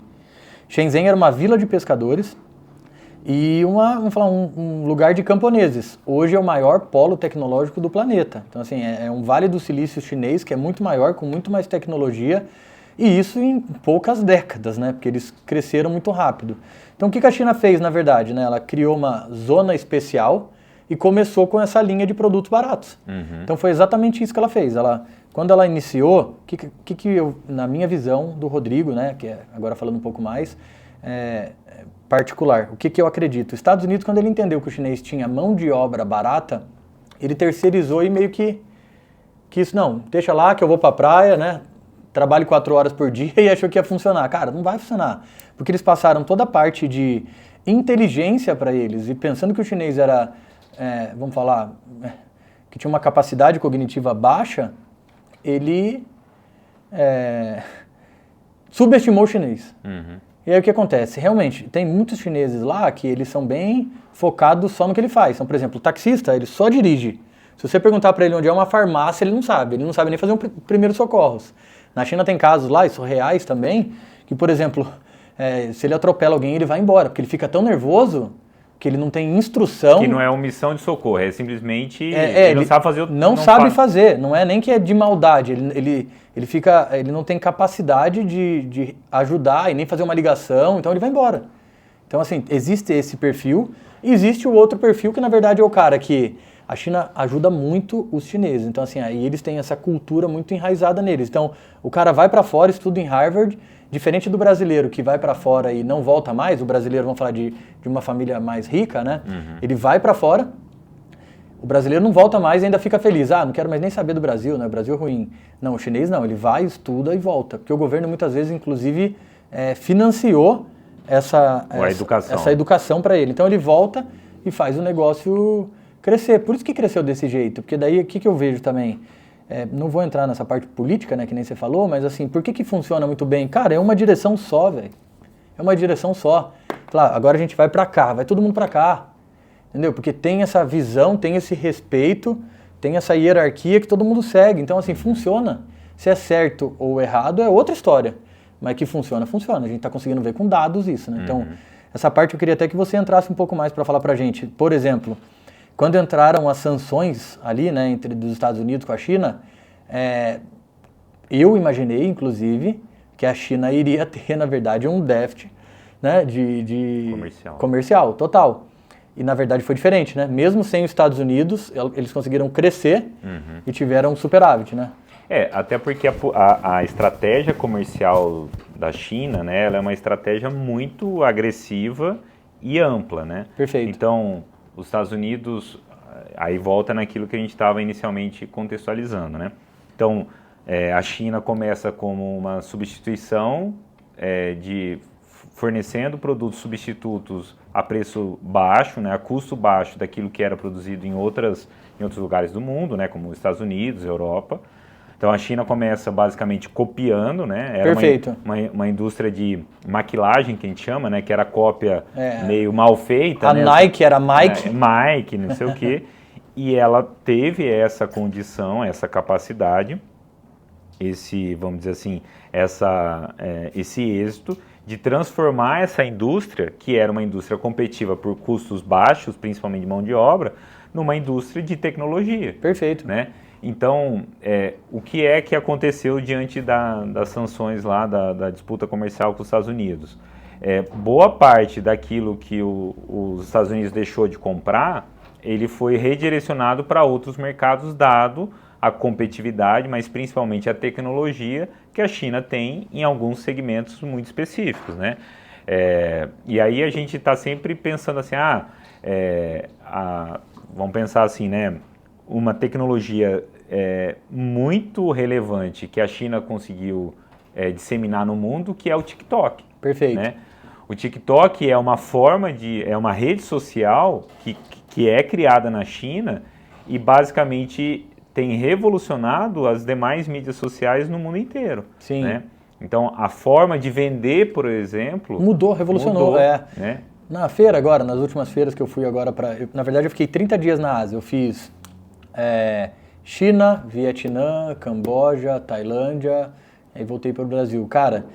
Shenzhen era uma vila de pescadores e vamos falar, um lugar de camponeses. Hoje é o maior polo tecnológico do planeta. Então, assim, é um vale do silício chinês que é muito maior, com muito mais tecnologia. E isso em poucas décadas, né? Porque eles cresceram muito rápido. Então o que a China fez, na verdade, né? Ela criou uma zona especial e começou com essa linha de produtos baratos. Então foi exatamente isso que ela fez. Quando ela iniciou, que eu, na minha visão do Rodrigo, né? Que é, agora falando um pouco mais particular, o que eu acredito? Os Estados Unidos, quando ele entendeu que o chinês tinha mão de obra barata, ele terceirizou e meio que isso, não, deixa lá que eu vou pra praia, né? Trabalho 4 horas por dia e achou que ia funcionar. Cara, não vai funcionar. Porque eles passaram toda a parte de inteligência para eles e pensando que o chinês era, vamos falar, que tinha uma capacidade cognitiva baixa, ele subestimou o chinês. E aí o que acontece? Realmente, tem muitos chineses lá que eles são bem focados só no que ele faz. Então, por exemplo, o taxista, ele só dirige. Se você perguntar para ele onde é uma farmácia, ele não sabe nem fazer um primeiros socorros. Na China tem casos lá, isso reais também, que, por exemplo, se ele atropela alguém, ele vai embora, porque ele fica tão nervoso que ele não tem instrução. Que não é omissão de socorro, é simplesmente ele não sabe fazer o não sabe fazer, não é nem que é de maldade, ele não tem capacidade de ajudar e nem fazer uma ligação, então ele vai embora. Então, assim, existe esse perfil, e existe o outro perfil que, na verdade, é o cara que a China ajuda muito os chineses. Então, assim, aí eles têm essa cultura muito enraizada neles. Então, o cara vai para fora, estuda em Harvard, diferente do brasileiro que vai para fora e não volta mais. O brasileiro, vamos falar de uma família mais rica, né? Ele vai para fora, o brasileiro não volta mais e ainda fica feliz. Ah, não quero mais nem saber do Brasil, né? O Brasil é ruim. Não, o chinês não, ele vai, estuda e volta. Porque o governo muitas vezes, inclusive, financiou essa educação para ele. Então, ele volta e faz o negócio crescer. Por isso que cresceu desse jeito, porque daí o que eu vejo também, não vou entrar nessa parte política, né, que nem você falou, mas assim, por que funciona muito bem? Cara, é uma direção só, velho. É uma direção só. Claro, agora a gente vai pra cá, vai todo mundo pra cá, entendeu? Porque tem essa visão, tem esse respeito, tem essa hierarquia que todo mundo segue. Então, assim, funciona. Se é certo ou errado é outra história, mas que funciona, funciona. A gente tá conseguindo ver com dados isso, né? Então, essa parte eu queria até que você entrasse um pouco mais para falar pra gente. Por exemplo, quando entraram as sanções ali, né, entre dos Estados Unidos com a China, eu imaginei, inclusive, que a China iria ter, na verdade, um déficit, né, de comercial, total. E, na verdade, foi diferente, né? Mesmo sem os Estados Unidos, eles conseguiram crescer e tiveram um superávit, né? Até porque a estratégia comercial da China, né, ela é uma estratégia muito agressiva e ampla, né? Perfeito. Então, os Estados Unidos, aí volta naquilo que a gente estava inicialmente contextualizando, né? Então, a China começa como uma substituição de fornecendo produtos substitutos a preço baixo, né, a custo baixo daquilo que era produzido em outros lugares do mundo, né, como os Estados Unidos, Europa. Então a China começa basicamente copiando, né? Era Perfeito. Uma indústria de maquilagem, que a gente chama, né? Que era cópia meio mal feita. A Nike era Mike. Mike, não sei o quê. E ela teve essa condição, essa capacidade, vamos dizer assim, esse êxito de transformar essa indústria, que era uma indústria competitiva por custos baixos, principalmente de mão de obra, numa indústria de tecnologia. Perfeito. Né? Então, o que é que aconteceu diante das sanções lá, da disputa comercial com os Estados Unidos? Boa parte daquilo que os Estados Unidos deixou de comprar, ele foi redirecionado para outros mercados, dado a competitividade, mas principalmente a tecnologia que a China tem em alguns segmentos muito específicos, né? E aí a gente está sempre pensando assim, vamos pensar assim, né? Uma tecnologia muito relevante que a China conseguiu disseminar no mundo, que é o TikTok. Perfeito. Né? O TikTok é uma é uma rede social que é criada na China e basicamente tem revolucionado as demais mídias sociais no mundo inteiro. Sim. Né? Então, a forma de vender, por exemplo... Revolucionou. Né? Na feira agora, nas últimas feiras que eu fui agora na verdade, eu fiquei 30 dias na Ásia. Eu fiz China, Vietnã, Camboja, Tailândia, aí voltei para o Brasil. Cara,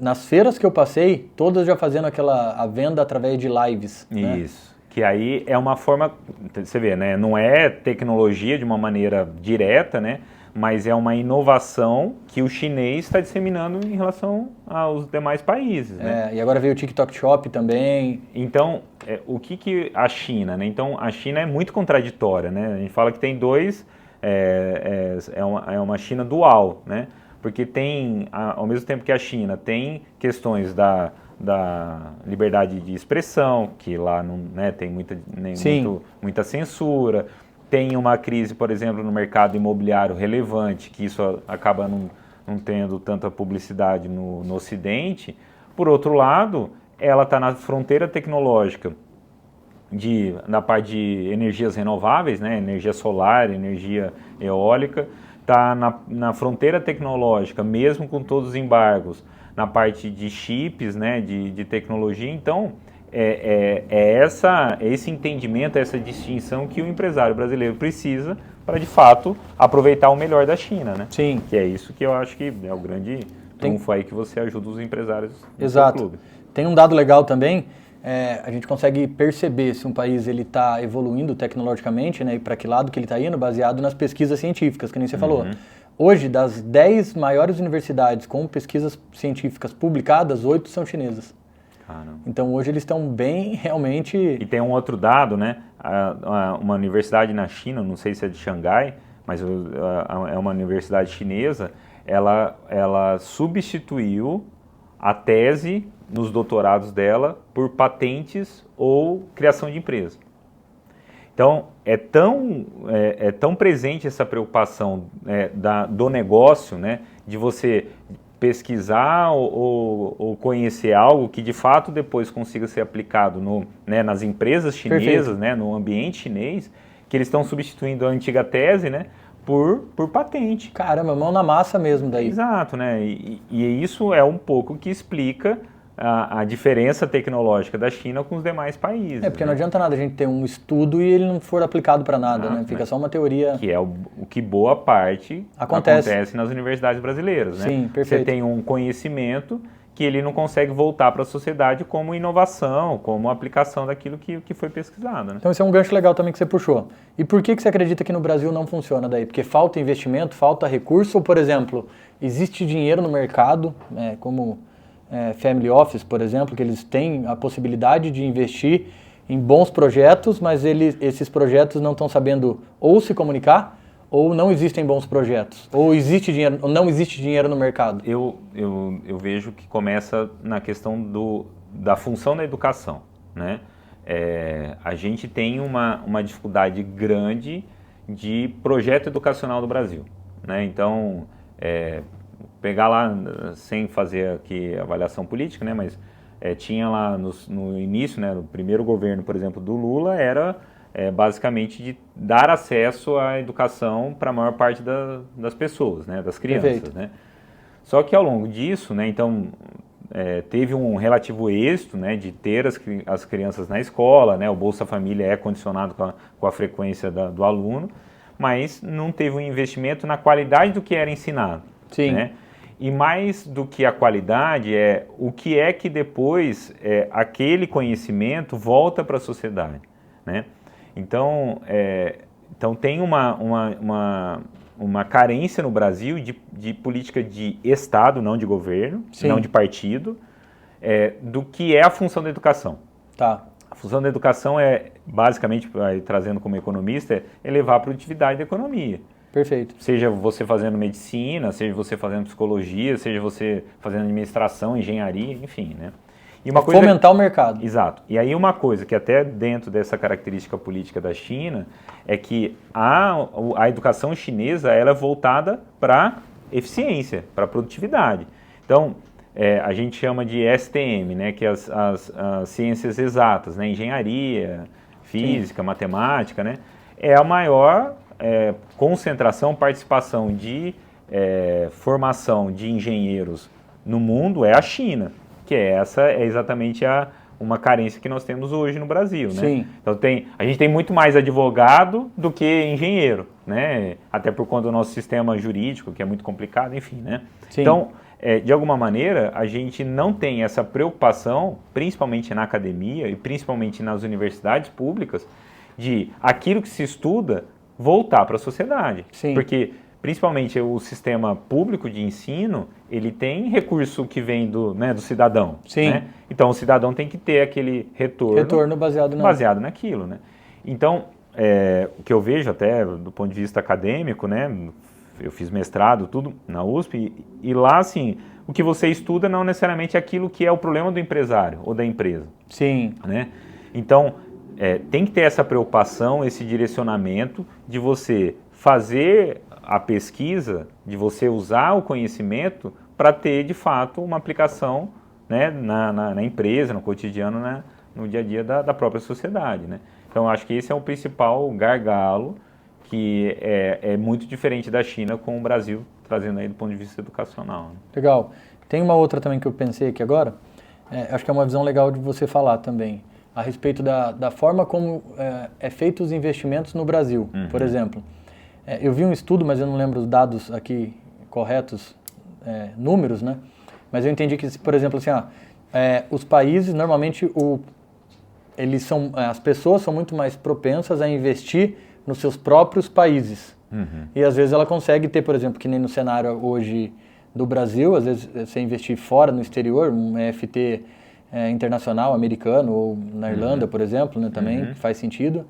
nas feiras que eu passei, todas já fazendo a venda através de lives. Isso. Né? Que aí é uma forma, você vê, né? Não é tecnologia de uma maneira direta, né? mas é uma inovação que o chinês está disseminando em relação aos demais países, né? E agora veio o TikTok Shop também. Então, o que a China, né? Então, a China é muito contraditória, né? A gente fala que tem dois, é uma China dual, né? Porque tem, ao mesmo tempo que a China tem questões da liberdade de expressão, que lá não, né, tem muita censura, tem uma crise, por exemplo, no mercado imobiliário relevante, que isso acaba não tendo tanta publicidade no Ocidente. Por outro lado, ela está na fronteira tecnológica na parte de energias renováveis, né, energia solar, energia eólica, está na fronteira tecnológica, mesmo com todos os embargos, na parte de chips, né, de tecnologia. Então, esse entendimento, essa distinção que o empresário brasileiro precisa para, de fato, aproveitar o melhor da China, né? Sim. Que é isso que eu acho que é o grande trunfo aí que você ajuda os empresários do seu Exato. clube. Tem um dado legal também, a gente consegue perceber se um país está evoluindo tecnologicamente, né, e para que lado que ele está indo, baseado nas pesquisas científicas, que nem você falou. Hoje, das 10 maiores universidades com pesquisas científicas publicadas, 8 são chinesas. Caramba. Então, hoje eles estão bem, realmente... E tem um outro dado, né? Uma universidade na China, não sei se é de Xangai, mas é uma universidade chinesa, ela substituiu a tese nos doutorados dela por patentes ou criação de empresa. Então, é tão presente essa preocupação do negócio, né, de você pesquisar ou conhecer algo que de fato depois consiga ser aplicado nas empresas chinesas, né, no ambiente chinês, que eles estão substituindo a antiga tese, né, por patente. Caramba, mão na massa mesmo daí. Exato, né? E isso é um pouco que explica a diferença tecnológica da China com os demais países. Porque não adianta nada a gente ter um estudo e ele não for aplicado para nada, né? Fica só uma teoria. Que é o que boa parte acontece nas universidades brasileiras, né? Sim, perfeito. Você tem um conhecimento que ele não consegue voltar para a sociedade como inovação, como aplicação daquilo que foi pesquisado, né? Então esse é um gancho legal também que você puxou. E por que você acredita que no Brasil não funciona daí? Porque falta investimento, falta recurso, ou, por exemplo, existe dinheiro no mercado, como Family Office, por exemplo, que eles têm a possibilidade de investir em bons projetos, mas esses projetos não estão sabendo ou se comunicar, ou não existem bons projetos, ou existe dinheiro, ou não existe dinheiro no mercado? Eu vejo que começa na questão da função da educação, né? A gente tem uma dificuldade grande de projeto educacional do Brasil, né? Então, pegar lá, sem fazer aqui avaliação política, né? Mas tinha lá no início, né, no primeiro governo, por exemplo, do Lula, era basicamente de dar acesso à educação para a maior parte das pessoas, né, das crianças, né? Só que ao longo disso, né, então, teve um relativo êxito, né, de ter as crianças na escola, né, o Bolsa Família é condicionado com a frequência do aluno, mas não teve um investimento na qualidade do que era ensinado. Sim. Né? E mais do que a qualidade o que é que depois aquele conhecimento volta para a sociedade, né? Então, tem uma carência no Brasil de política de Estado, não de governo, Sim. não de partido, do que é a função da educação. Tá. A função da educação basicamente, trazendo como economista, elevar a produtividade da economia. Perfeito. Seja você fazendo medicina, seja você fazendo psicologia, seja você fazendo administração, engenharia, enfim, né? E fomentar o mercado. Exato. E aí uma coisa que até dentro dessa característica política da China é que a educação chinesa ela é voltada para eficiência, para produtividade. Então, a gente chama de STM, né, que é as ciências exatas, né, engenharia, física, Sim. matemática, né, é a maior concentração, participação de formação de engenheiros no mundo é a China, que essa é exatamente uma carência que nós temos hoje no Brasil, né? Sim. Então a gente tem muito mais advogado do que engenheiro, né? Até por conta do nosso sistema jurídico, que é muito complicado, enfim, né? Sim. Então, de alguma maneira, a gente não tem essa preocupação, principalmente na academia e principalmente nas universidades públicas, de aquilo que se estuda voltar para a sociedade. Sim. Porque principalmente o sistema público de ensino, ele tem recurso que vem do cidadão. Sim. Né? Então, o cidadão tem que ter aquele retorno baseado naquilo. Né? Então, o que eu vejo até do ponto de vista acadêmico, né? Eu fiz mestrado, tudo na USP, e lá, assim, o que você estuda não necessariamente é aquilo que é o problema do empresário ou da empresa. Sim. Né? Então, tem que ter essa preocupação, esse direcionamento de você fazer a pesquisa, de você usar o conhecimento para ter, de fato, uma aplicação, né, na empresa, no cotidiano, né, no dia a dia da própria sociedade. Né? Então, acho que esse é o principal gargalo, que é muito diferente da China com o Brasil, trazendo aí do ponto de vista educacional. Né? Legal. Tem uma outra também que eu pensei aqui agora, acho que é uma visão legal de você falar também, a respeito da forma como é feito os investimentos no Brasil, por exemplo. Eu vi um estudo, mas eu não lembro os dados aqui corretos, números, né? Mas eu entendi que, por exemplo, assim, os países, normalmente, as pessoas são muito mais propensas a investir nos seus próprios países. E às vezes ela consegue ter, por exemplo, que nem no cenário hoje do Brasil, às vezes você investir fora, no exterior, um EFT internacional, americano, ou na Irlanda, por exemplo, né, também, que faz sentido.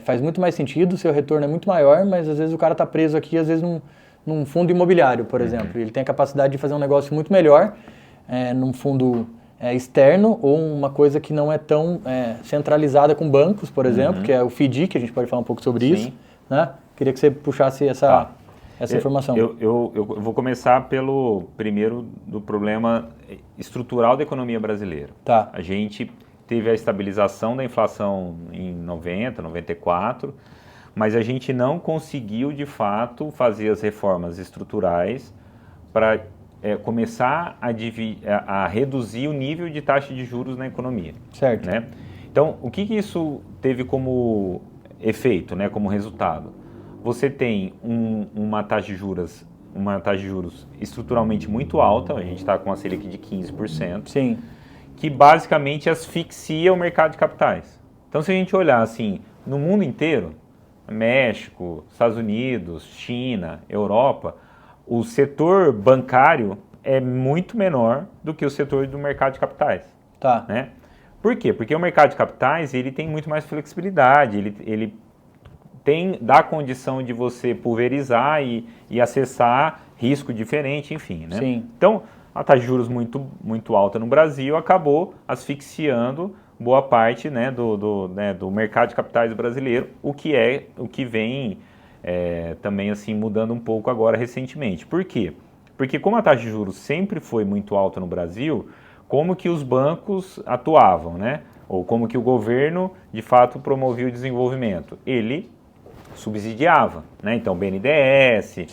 Faz muito mais sentido, o seu retorno é muito maior, mas às vezes o cara está preso aqui, às vezes num fundo imobiliário, por exemplo. Ele tem a capacidade de fazer um negócio muito melhor num fundo externo, ou uma coisa que não é tão centralizada com bancos, por exemplo, que é o FDIC, a gente pode falar um pouco sobre isso. Né? Queria que você puxasse essa informação. Eu vou começar primeiro do problema estrutural da economia brasileira. Tá. A gente teve a estabilização da inflação em 90, 94, mas a gente não conseguiu, de fato, fazer as reformas estruturais para começar a reduzir o nível de taxa de juros na economia. Certo. Né? Então, o que isso teve como efeito, né, como resultado? Você tem uma taxa de juros estruturalmente muito alta, a gente está com a Selic de 15%. Sim. Que basicamente asfixia o mercado de capitais. Então, se a gente olhar assim, no mundo inteiro, México, Estados Unidos, China, Europa, o setor bancário é muito menor do que o setor do mercado de capitais. Tá. Né? Por quê? Porque o mercado de capitais ele tem muito mais flexibilidade, ele dá a condição de você pulverizar e acessar risco diferente, enfim. Né? Sim. Então, a taxa de juros muito alta no Brasil acabou asfixiando boa parte, né, do mercado de capitais brasileiro, o que vem também assim mudando um pouco agora recentemente. Por quê? Porque como a taxa de juros sempre foi muito alta no Brasil, como que os bancos atuavam, né? Ou como que o governo de fato promovia o desenvolvimento? Ele subsidiava, né? Então, BNDES,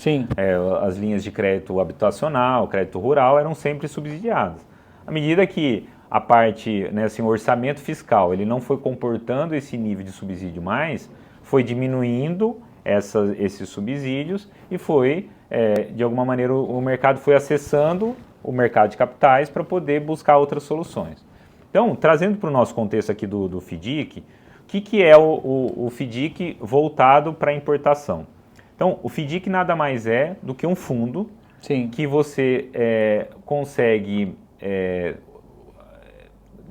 as linhas de crédito habitacional, crédito rural eram sempre subsidiadas. À medida que a parte, né, assim, o orçamento fiscal, ele não foi comportando esse nível de subsídio mais, foi diminuindo esses subsídios e foi, de alguma maneira, o mercado foi acessando o mercado de capitais para poder buscar outras soluções. Então, trazendo para o nosso contexto aqui do FDIC, o que é o FDIC voltado para a importação? Então, o FDIC nada mais é do que um fundo que você consegue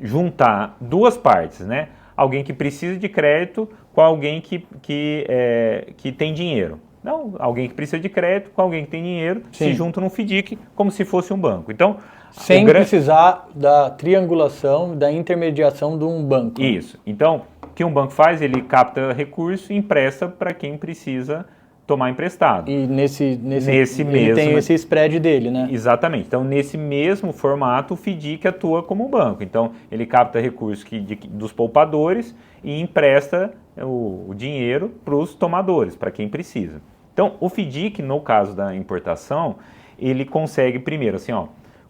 juntar duas partes, né? Alguém que precisa de crédito com alguém que tem dinheiro. Não, alguém que precisa de crédito com alguém que tem dinheiro se junta num FDIC como se fosse um banco. Então, sem precisar da triangulação, da intermediação de um banco. Isso. Então, o que um banco faz? Ele capta recurso e empresta para quem precisa tomar emprestado. E nesse mesmo, ele tem esse spread dele, né? Exatamente. Então, nesse mesmo formato, o FDIC atua como um banco. Então, ele capta recursos dos poupadores e empresta o dinheiro para os tomadores, para quem precisa. Então, o FDIC, no caso da importação, ele consegue primeiro, assim,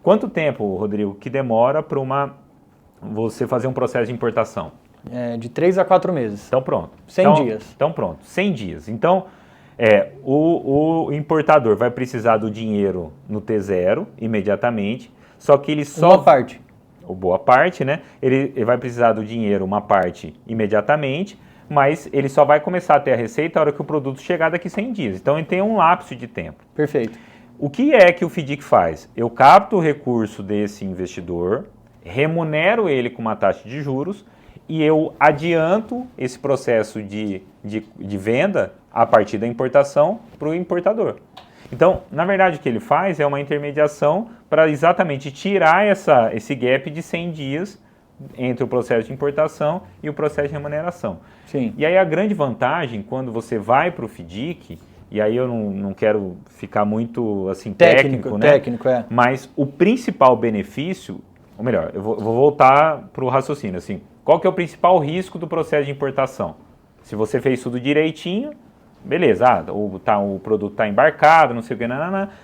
quanto tempo, Rodrigo, que demora para você fazer um processo de importação? De 3 a 4 meses. Então, pronto. 100 dias. Então, pronto. 100 dias. Então, o importador vai precisar do dinheiro no T0 imediatamente, só que ele só... Uma parte. Boa parte, né? Ele vai precisar do dinheiro, uma parte, imediatamente, mas ele só vai começar a ter a receita na hora que o produto chegar daqui 100 dias. Então ele tem um lapso de tempo. Perfeito. O que é que o FDIC faz? Eu capto o recurso desse investidor, remunero ele com uma taxa de juros e eu adianto esse processo de venda a partir da importação para o importador. Então, na verdade, o que ele faz é uma intermediação para exatamente tirar esse gap de 100 dias entre o processo de importação e o processo de remuneração. Sim. E aí a grande vantagem, quando você vai para o FDIC, e aí eu não quero ficar muito assim técnico, né? Técnico, é. Mas o principal benefício, ou melhor, eu vou voltar para o raciocínio, assim, qual que é o principal risco do processo de importação? Se você fez tudo direitinho, beleza, o produto está embarcado, não sei o que,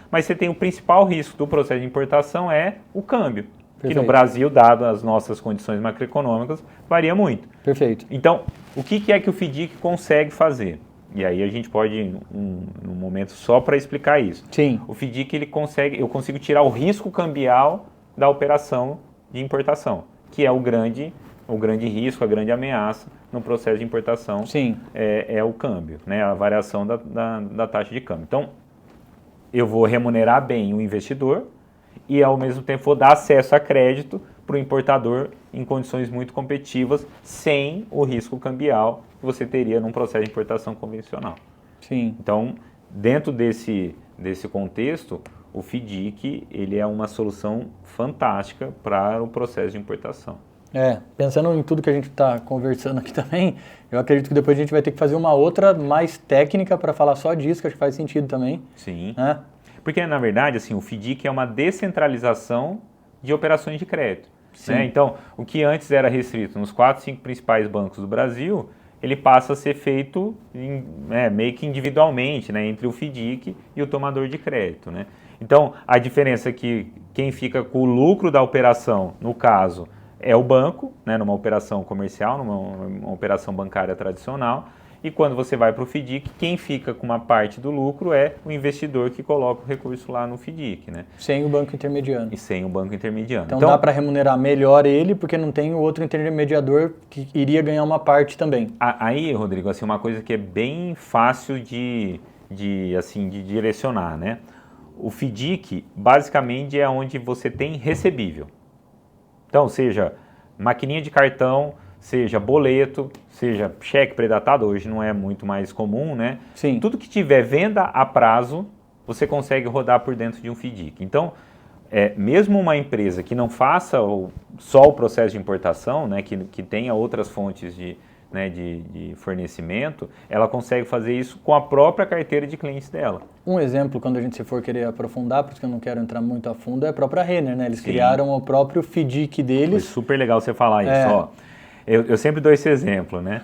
mas você tem o principal risco do processo de importação é o câmbio. Perfeito. Que no Brasil, dado as nossas condições macroeconômicas, varia muito. Perfeito. Então, o que é que o FDIC consegue fazer? E aí a gente pode ir num momento só para explicar isso. Sim. O FDIC, eu consigo tirar o risco cambial da operação de importação, que é o grande risco, a grande ameaça no processo de importação. Sim. É o câmbio, né? A variação da taxa de câmbio. Então, eu vou remunerar bem o investidor e, ao mesmo tempo, vou dar acesso a crédito para o importador em condições muito competitivas, sem o risco cambial que você teria num processo de importação convencional. Sim. Então, dentro desse contexto, o FDIC ele é uma solução fantástica para o processo de importação. Pensando em tudo que a gente está conversando aqui também, eu acredito que depois a gente vai ter que fazer uma outra mais técnica para falar só disso, que acho que faz sentido também. Sim. Porque, na verdade, assim, o FDIC é uma descentralização de operações de crédito. Né? Então, o que antes era restrito nos 4, 5 principais bancos do Brasil, ele passa a ser feito meio que individualmente, né, entre o FDIC e o tomador de crédito. Né? Então, a diferença é que quem fica com o lucro da operação, no caso, é o banco, né, numa operação comercial, numa operação bancária tradicional, e quando você vai para o FDIC, quem fica com uma parte do lucro é o investidor que coloca o recurso lá no FDIC. Né? Sem o banco intermediano. E sem o banco intermediano. Então dá para remunerar melhor ele, porque não tem o outro intermediador que iria ganhar uma parte também. Aí, Rodrigo, assim, uma coisa que é bem fácil de direcionar, né? O FDIC, basicamente, é onde você tem recebível. Então, seja maquininha de cartão, seja boleto, seja cheque predatado, hoje não é muito mais comum, né? Sim. Tudo que tiver venda a prazo, você consegue rodar por dentro de um FDIC. Então, mesmo uma empresa que não faça só o processo de importação, né, que tenha outras fontes de fornecimento, ela consegue fazer isso com a própria carteira de clientes dela. Um exemplo, quando a gente for querer aprofundar, porque eu não quero entrar muito a fundo, é a própria Renner, né? Eles criaram o próprio FDIC deles. Foi super legal você falar isso, ó. Eu sempre dou esse exemplo, né?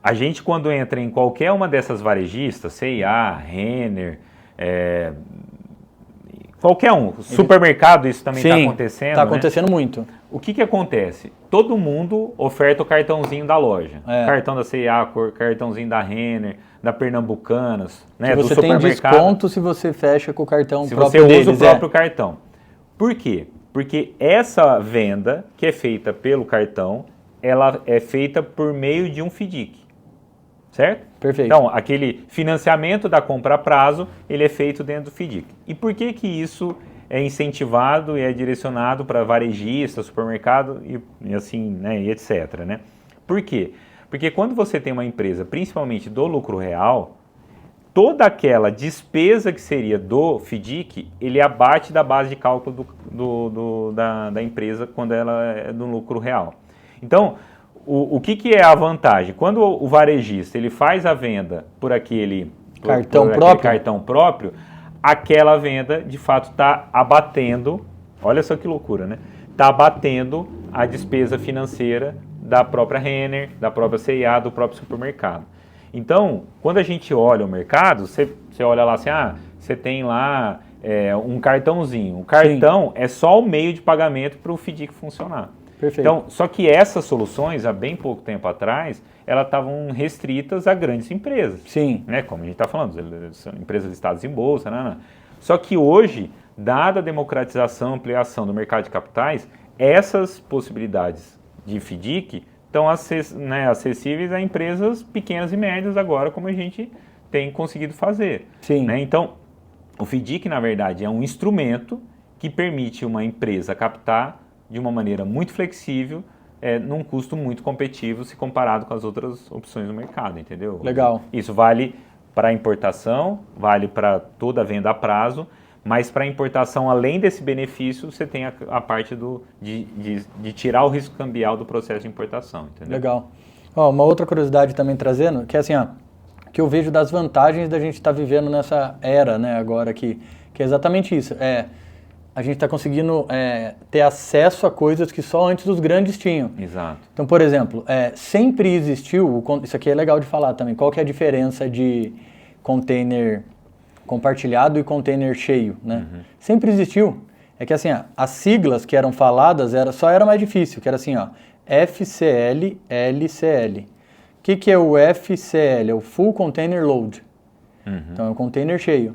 A gente, quando entra em qualquer uma dessas varejistas, C&A, Renner, qualquer um, supermercado, isso também está acontecendo. Está acontecendo muito. O que acontece? Todo mundo oferta o cartãozinho da loja. Cartão da C&A, cartãozinho da Renner, da Pernambucanas, né? Você do tem desconto se você fecha com o cartão próprio deles. Se você usa deles, o próprio cartão. Por quê? Porque essa venda que é feita pelo cartão, ela é feita por meio de um FDIC, certo? Perfeito. Então, aquele financiamento da compra a prazo, ele é feito dentro do FDIC. E por que isso é incentivado e é direcionado para varejistas, supermercado e assim, né, e etc, né? Por quê? Porque quando você tem uma empresa, principalmente do lucro real, toda aquela despesa que seria do FDIC, ele abate da base de cálculo da empresa quando ela é do lucro real. Então, o que é a vantagem? Quando o varejista ele faz a venda por aquele cartão próprio, aquela venda de fato está abatendo, olha só que loucura, né? Está abatendo a despesa financeira da própria Renner, da própria C&A, do próprio supermercado. Então, quando a gente olha o mercado, você olha lá assim, você tem lá um cartãozinho. O cartão é só o meio de pagamento para o FDIC funcionar. Perfeito. Então, só que essas soluções, há bem pouco tempo atrás, elas estavam restritas a grandes empresas. Sim. Né? Como a gente está falando, são empresas listadas em bolsa, né? Só que hoje, dada a democratização, ampliação do mercado de capitais, essas possibilidades de FDIC estão acessíveis a empresas pequenas e médias agora, como a gente tem conseguido fazer. Sim. Né? Então, o FDIC, na verdade, é um instrumento que permite uma empresa captar de uma maneira muito flexível, num custo muito competitivo se comparado com as outras opções do mercado, entendeu? Legal. Isso vale para a importação, vale para toda a venda a prazo, mas para a importação, além desse benefício, você tem a parte de tirar o risco cambial do processo de importação, entendeu? Legal. Uma outra curiosidade também trazendo, que é assim, que eu vejo das vantagens da gente estar vivendo nessa era, né, agora que é exatamente isso. A gente está conseguindo ter acesso a coisas que só antes os grandes tinham. Exato. Então, por exemplo, sempre existiu, isso aqui é legal de falar também, qual que é a diferença de container compartilhado e container cheio, né? Uhum. Sempre existiu. É que assim, as siglas que eram faladas só era mais difícil, que era assim, FCL, LCL. O que é o FCL? É o Full Container Load. Uhum. Então, é o container cheio.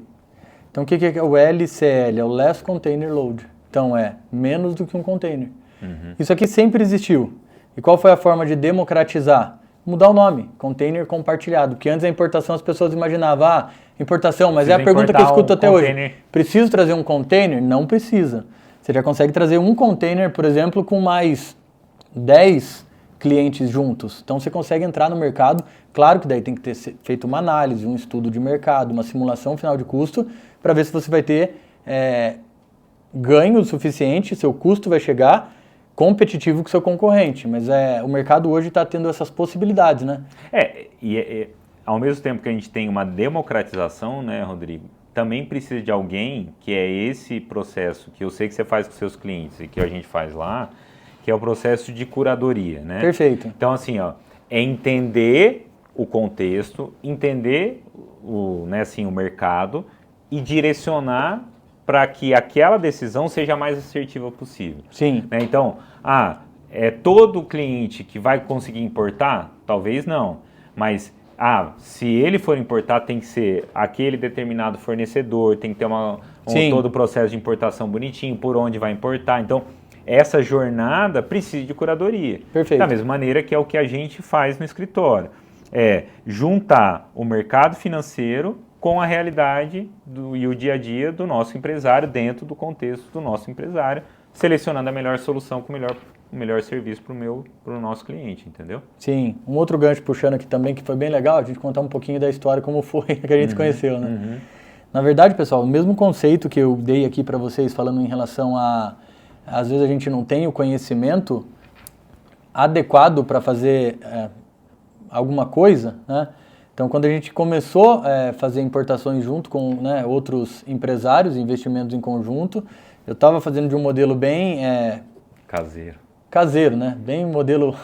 Então, o que é o LCL? É o Less Container Load. Então, é menos do que um container. Uhum. Isso aqui sempre existiu. E qual foi a forma de democratizar? Mudar o nome, container compartilhado. Porque antes da importação as pessoas imaginavam, importação, mas é a pergunta que eu escuto até hoje. Preciso trazer um container? Não precisa. Você já consegue trazer um container, por exemplo, com mais 10 clientes juntos. Então você consegue entrar no mercado. Claro que daí tem que ter feito uma análise, um estudo de mercado, uma simulação final de custo, para ver se você vai ter ganho o suficiente, seu custo vai chegar competitivo com o seu concorrente. Mas o mercado hoje está tendo essas possibilidades, né? Ao mesmo tempo que a gente tem uma democratização, né, Rodrigo, também precisa de alguém que é esse processo que eu sei que você faz com seus clientes e que a gente faz lá, que é o processo de curadoria, né? Perfeito. Então, assim, é entender o contexto, entender o mercado e direcionar para que aquela decisão seja a mais assertiva possível. Sim. Né? Então, é todo cliente que vai conseguir importar? Talvez não, mas se ele for importar, tem que ser aquele determinado fornecedor, tem que ter todo o processo de importação bonitinho, por onde vai importar. Então, essa jornada precisa de curadoria. Perfeito. Da mesma maneira que é o que a gente faz no escritório. Juntar o mercado financeiro com a realidade e o dia a dia do nosso empresário dentro do contexto do nosso empresário, selecionando a melhor solução com o melhor serviço para o nosso cliente, entendeu? Sim. Um outro gancho puxando aqui também, que foi bem legal, a gente contar um pouquinho da história, como foi que a gente se conheceu, né? Uhum. Na verdade, pessoal, o mesmo conceito que eu dei aqui para vocês, falando em relação às vezes a gente não tem o conhecimento adequado para fazer alguma coisa, né? Então, quando a gente começou a fazer importações junto com outros empresários, investimentos em conjunto, eu estava fazendo de um modelo bem... Caseiro, né? Bem modelo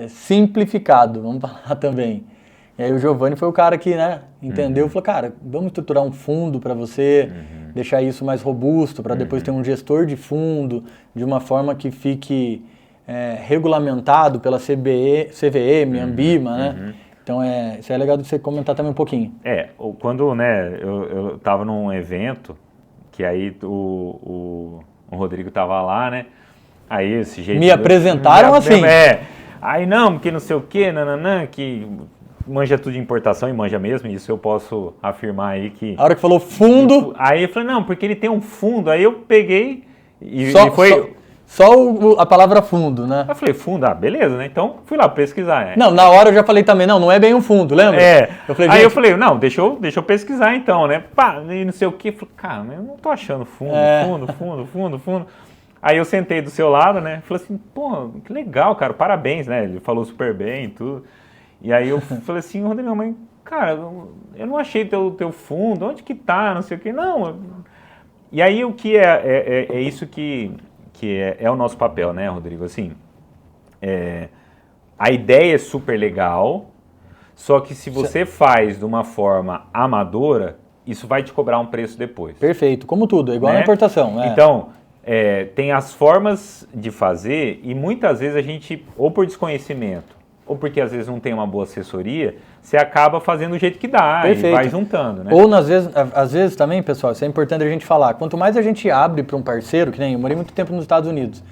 simplificado, vamos falar também. E aí o Giovanni foi o cara que entendeu, falou, cara, vamos estruturar um fundo para você, deixar isso mais robusto, para depois ter um gestor de fundo, de uma forma que fique regulamentado pela CVM, Anbima, né? Então, isso é legal de você comentar também um pouquinho. Quando eu estava num evento, que aí o Rodrigo estava lá, né? Aí esse jeito... Me apresentaram assim. Aí não, porque não sei o quê, que manja tudo de importação e manja mesmo, isso eu posso afirmar aí que... A hora que falou fundo... Aí eu falei, não, porque ele tem um fundo, aí eu peguei e foi... Só a palavra fundo, né? Eu falei, fundo, beleza, né? Então fui lá pesquisar. Não, na hora eu já falei também, não é bem um fundo, lembra? Eu falei, aí eu falei, não, deixa eu pesquisar então, né? Pá, e não sei o quê. Falei, cara, eu não tô achando fundo. Aí eu sentei do seu lado, né? Falei assim, pô, que legal, cara, parabéns, né? Ele falou super bem e tudo. E aí eu falei assim, Rodrigo, mas, cara, eu não achei teu fundo, onde que tá, não sei o quê. Não. E aí o que é isso que é o nosso papel, né, Rodrigo? Assim, a ideia é super legal, só que se você faz de uma forma amadora, isso vai te cobrar um preço depois. Perfeito, como tudo, é igual na importação. Então, tem as formas de fazer e muitas vezes a gente, ou por desconhecimento, ou porque às vezes não tem uma boa assessoria, você acaba fazendo do jeito que dá. Perfeito. E vai juntando, né? Ou às vezes também, pessoal, isso é importante a gente falar, quanto mais a gente abre para um parceiro, que nem eu morei muito tempo nos Estados Unidos,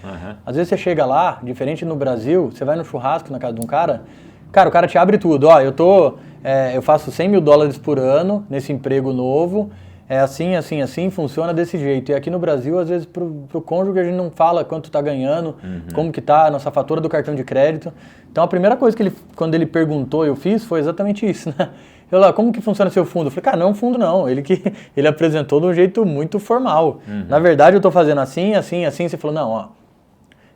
às vezes você chega lá, diferente no Brasil, você vai no churrasco na casa de um cara, o cara te abre tudo, ó, eu faço $100 mil por ano nesse emprego novo, é assim, assim, assim, funciona desse jeito. E aqui no Brasil, às vezes, pro cônjuge, a gente não fala quanto tá ganhando, como que tá a nossa fatura do cartão de crédito. Então, a primeira coisa que quando ele perguntou, eu fiz, foi exatamente isso, né? Eu lá, como que funciona seu fundo? Eu falei, cara, não é um fundo não. Ele apresentou de um jeito muito formal. Na verdade, eu tô fazendo assim, assim, assim. Você falou, não, ó,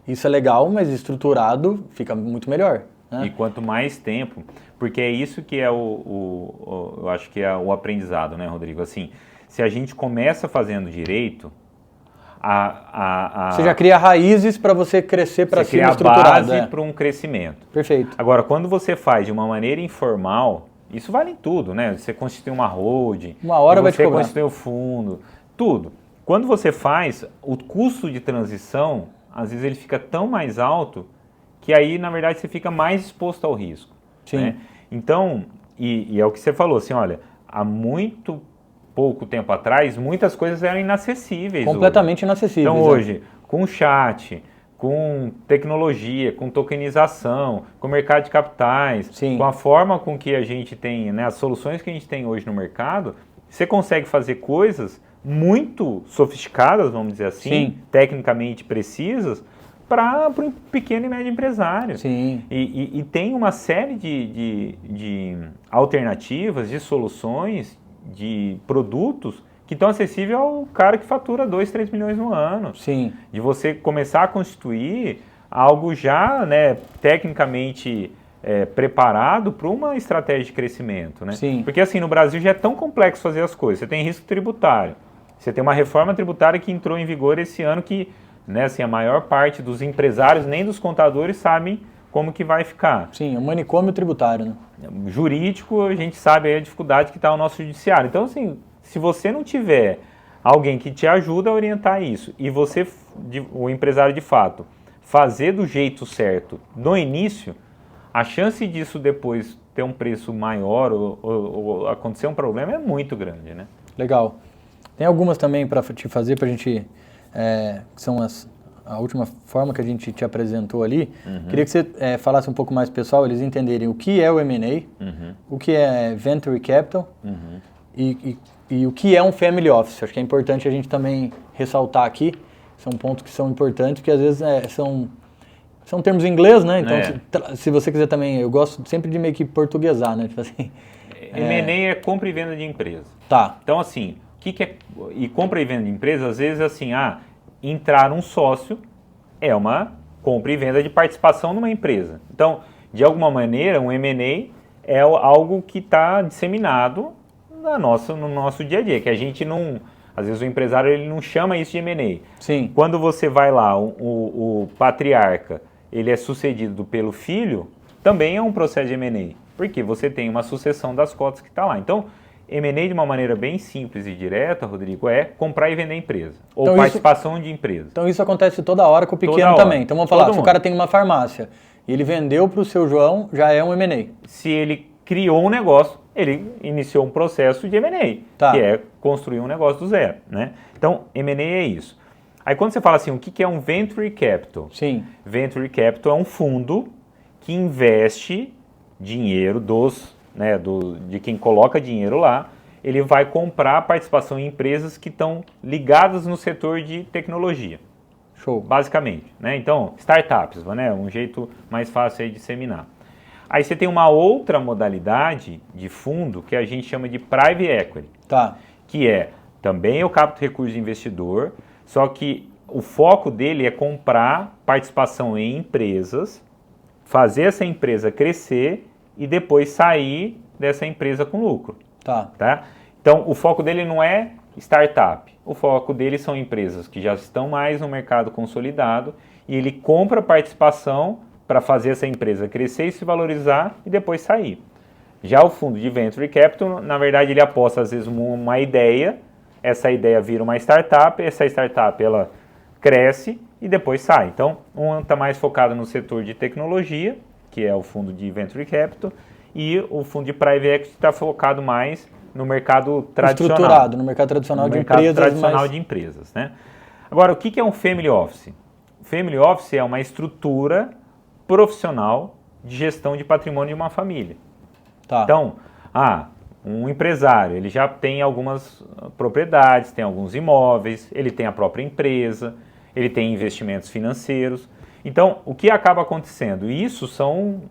isso é legal, mas estruturado fica muito melhor. Né? E quanto mais tempo, porque é isso que é eu acho que é o aprendizado, né, Rodrigo? Assim, se a gente começa fazendo direito, você já cria raízes para você crescer para cima estruturado. Você cria a base para um crescimento. Perfeito. Agora, quando você faz de uma maneira informal, isso vale em tudo, né? Você constitui uma holding, uma hora vai te cobrar. Você constitui o fundo, tudo. Quando você faz, o custo de transição, às vezes ele fica tão mais alto que aí, na verdade, você fica mais exposto ao risco. Sim. Né? Então, e é o que você falou, assim, olha, há muito pouco tempo atrás, muitas coisas eram inacessíveis. Completamente inacessíveis. Então hoje, com chat, com tecnologia, com tokenização, com mercado de capitais, Sim. com a forma com que a gente tem, né, as soluções que a gente tem hoje no mercado, você consegue fazer coisas muito sofisticadas, vamos dizer assim, Sim. tecnicamente precisas, para um pequeno e médio empresário. Sim. E tem uma série de alternativas, de soluções, de produtos que estão acessíveis ao cara que fatura 2, 3 milhões no ano. Sim. De você começar a constituir algo já, né, tecnicamente preparado para uma estratégia de crescimento. Né? Sim. Porque assim, no Brasil já é tão complexo fazer as coisas. Você tem risco tributário. Você tem uma reforma tributária que entrou em vigor esse ano que, né, assim, a maior parte dos empresários, nem dos contadores, sabem como que vai ficar. Sim, o manicômio tributário, né? Jurídico, a gente sabe aí a dificuldade que está o nosso judiciário. Então, assim, se você não tiver alguém que te ajuda a orientar isso, e você, o empresário de fato, fazer do jeito certo no início, a chance disso depois ter um preço maior ou acontecer um problema é muito grande, né? Legal. Tem algumas também para te fazer, para a gente, que são a última forma que a gente te apresentou ali. Queria que você falasse um pouco mais pessoal, eles entenderem o que é o M&A, o que é Venture Capital e o que é um Family Office. Acho que é importante a gente também ressaltar aqui, são pontos que são importantes, porque às vezes são termos em inglês, né? Então, se você quiser também, eu gosto sempre de meio que portuguesar, né? Tipo assim, M&A é compra e venda de empresa. Tá. Então, assim, o que é... E compra e venda de empresa, às vezes, assim, entrar um sócio é uma compra e venda de participação numa empresa. Então, de alguma maneira, um M&A é algo que está disseminado no nosso dia a dia, que a gente não... Às vezes o empresário ele não chama isso de M&A. Sim. Quando você vai lá, o patriarca, ele é sucedido pelo filho, também é um processo de M&A, porque você tem uma sucessão das cotas que está lá. Então, M&A de uma maneira bem simples e direta, Rodrigo, é comprar e vender empresa. Ou então, participação de empresa. Então isso acontece toda hora com o pequeno também. Então vamos falar, se o cara tem uma farmácia e ele vendeu para o seu João, já é um M&A. Se ele criou um negócio, ele iniciou um processo de M&A, que é construir um negócio do zero. Né? Então, M&A é isso. Aí quando você fala assim, o que é um Venture Capital? Sim. Venture Capital é um fundo que investe dinheiro de quem coloca dinheiro lá, ele vai comprar participação em empresas que estão ligadas no setor de tecnologia. Show. Basicamente. Né? Então, startups, né? Um jeito mais fácil aí de disseminar. Aí você tem uma outra modalidade de fundo que a gente chama de Private Equity. Tá. Que também eu capto recurso de investidor, só que o foco dele é comprar participação em empresas, fazer essa empresa crescer e depois sair dessa empresa com lucro. Tá? Então, o foco dele não é startup. O foco dele são empresas que já estão mais no mercado consolidado e ele compra participação para fazer essa empresa crescer e se valorizar e depois sair. Já o fundo de Venture Capital, na verdade, ele aposta às vezes uma ideia, essa ideia vira uma startup, essa startup ela cresce e depois sai. Então, um está mais focado no setor de tecnologia que é o fundo de Venture Capital, e o fundo de Private Equity está focado mais no mercado tradicional. Estruturado, no mercado tradicional de empresas. Tradicional de empresas, né? Agora, o que é um Family Office? O Family Office é uma estrutura profissional de gestão de patrimônio de uma família. Tá. Então, um empresário, ele já tem algumas propriedades, tem alguns imóveis, ele tem a própria empresa, ele tem investimentos financeiros. Então, o que acaba acontecendo? Isso são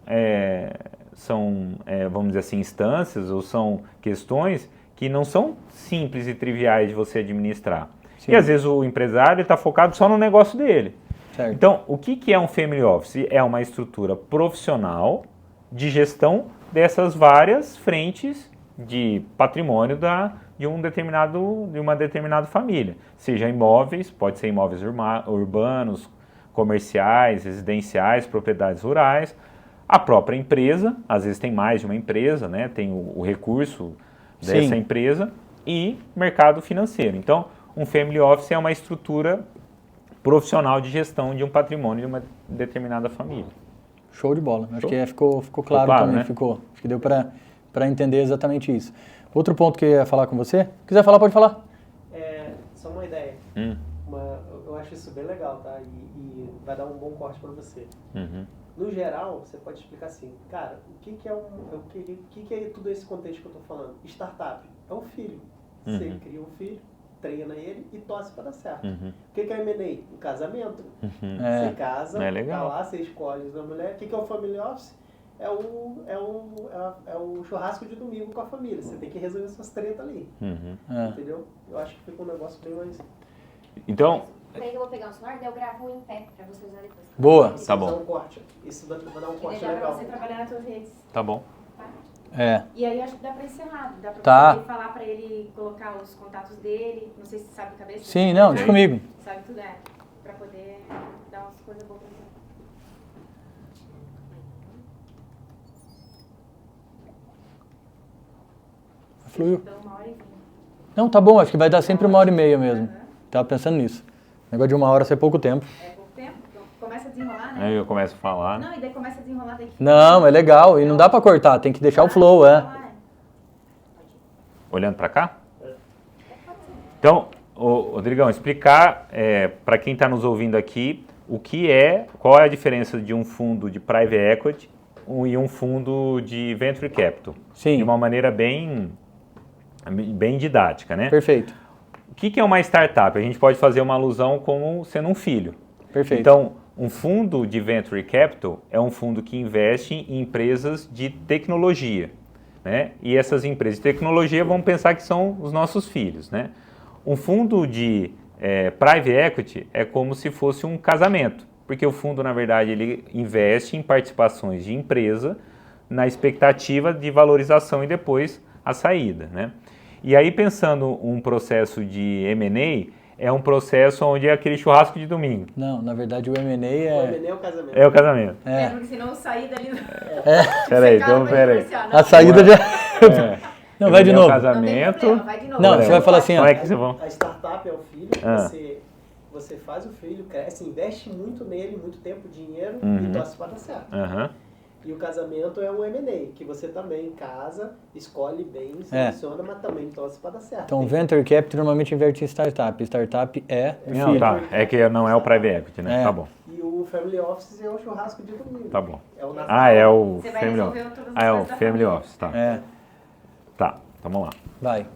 vamos dizer assim, instâncias ou são questões que não são simples e triviais de você administrar. Sim. E às vezes o empresário está focado só no negócio dele. Certo. Então, o que é um Family Office? É uma estrutura profissional de gestão dessas várias frentes de patrimônio de uma determinada família. Seja imóveis, pode ser imóveis urbanos, comerciais, residenciais, propriedades rurais, a própria empresa, às vezes tem mais de uma empresa, né? Tem o recurso dessa empresa e mercado financeiro. Então, um Family Office é uma estrutura profissional de gestão de um patrimônio de uma determinada família. Show de bola. Acho Show. que ficou claro também. Né? Ficou. Acho que deu para entender exatamente isso. Outro ponto que eu ia falar com você. Se quiser falar, pode falar. Só uma ideia. Eu acho isso bem legal, tá? E vai dar um bom corte para você. Uhum. No geral, você pode explicar assim, cara, o que é tudo esse contexto que eu tô falando? Startup é um filho. Você cria um filho, treina ele e torce para dar certo. Uhum. O que é M&A? Um casamento. Uhum. Você casa, legal. tá lá, você escolhe uma mulher. O que é o Family Office? É o churrasco de domingo com a família. Você tem que resolver suas tretas ali. Uhum. Entendeu? Eu acho que fica um negócio bem mais... Então... Peraí que eu vou pegar um celular, daí eu gravo em pé pra você usar depois. Boa. Tá bom. Um corte. Isso vai dar um corte Deixar pra legal. você trabalhar nas suas redes. Tá bom. Tá? E aí eu acho que dá pra encerrar. Dá pra Tá. você falar pra ele colocar os contatos dele. Não sei se você sabe de cabeça. Sim, não, deixa comigo. Sabe tudo, pra poder dar umas coisas boas pra você. Fluiu. Então, 1h20. Não, tá bom, acho que vai dar sempre 1h30 mesmo. Tava pensando nisso. O negócio de 1 hora ser pouco tempo. É pouco tempo, então começa a desenrolar, né? Aí eu começo a falar. Não, e daí começa a desenrolar daí. Não, é legal. E não dá pra cortar, tem que deixar o flow, Olhando para cá? Então, Rodrigão, explicar para quem está nos ouvindo aqui qual é a diferença de um fundo de Private Equity e um fundo de Venture Capital. Sim. De uma maneira bem didática, né? Perfeito. O que é uma startup? A gente pode fazer uma alusão como sendo um filho. Perfeito. Então, um fundo de Venture Capital é um fundo que investe em empresas de tecnologia, né? E essas empresas de tecnologia, vamos pensar que são os nossos filhos, né? Um fundo de Private Equity é como se fosse um casamento, porque o fundo, na verdade, ele investe em participações de empresa na expectativa de valorização e depois a saída, né? E aí, pensando um processo de M&A, é um processo onde é aquele churrasco de domingo. Não, na verdade o M&A O é... M&A é o casamento. É o casamento. Porque senão sair dali... Peraí, então, peraí. A saída já... Não, vai de É novo. o casamento. Vai de novo. Não, você vai falar assim, ó. Como é que vocês vão? A startup é o filho, você faz o filho, cresce, investe muito nele, muito tempo, dinheiro e torce para dar certo. Aham. E o casamento é um M&A, que você também casa, escolhe bem, seleciona, mas também torce para dar certo. Então, Venture Capital normalmente investe em startup. Startup é Não, filho. tá. É que não é o Private Equity, né? É. Tá bom. E o Family Office é o churrasco de domingo. Tá bom. É o Natal. Ah, é o Você vai Family resolver Office. todas as Ah, é o coisas da Family família. Office, tá. É, Tá, então vamos lá. vai.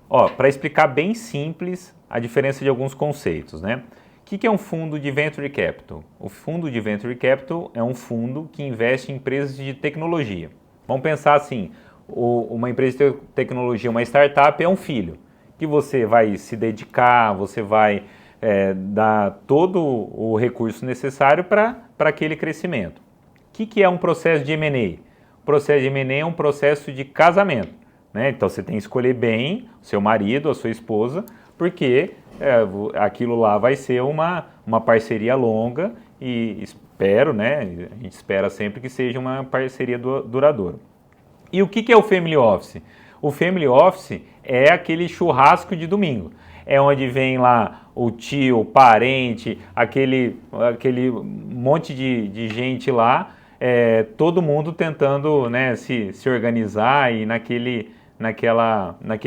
Ó, para explicar bem simples a diferença de alguns conceitos, né? O que é um fundo de Venture Capital? O fundo de Venture Capital é um fundo que investe em empresas de tecnologia. Vamos pensar assim, uma empresa de tecnologia, uma startup é um filho, que você vai se dedicar, você vai dar todo o recurso necessário para aquele crescimento. O que é um processo de M&A? O processo de M&A é um processo de casamento, né? Então você tem que escolher bem o seu marido, a sua esposa, porque aquilo lá vai ser uma parceria longa e espero, né? A gente espera sempre que seja uma parceria duradoura. E o que é o Family Office? O Family Office é aquele churrasco de domingo. É onde vem lá o tio, o parente, aquele monte de gente lá todo mundo tentando, né, se organizar e naquele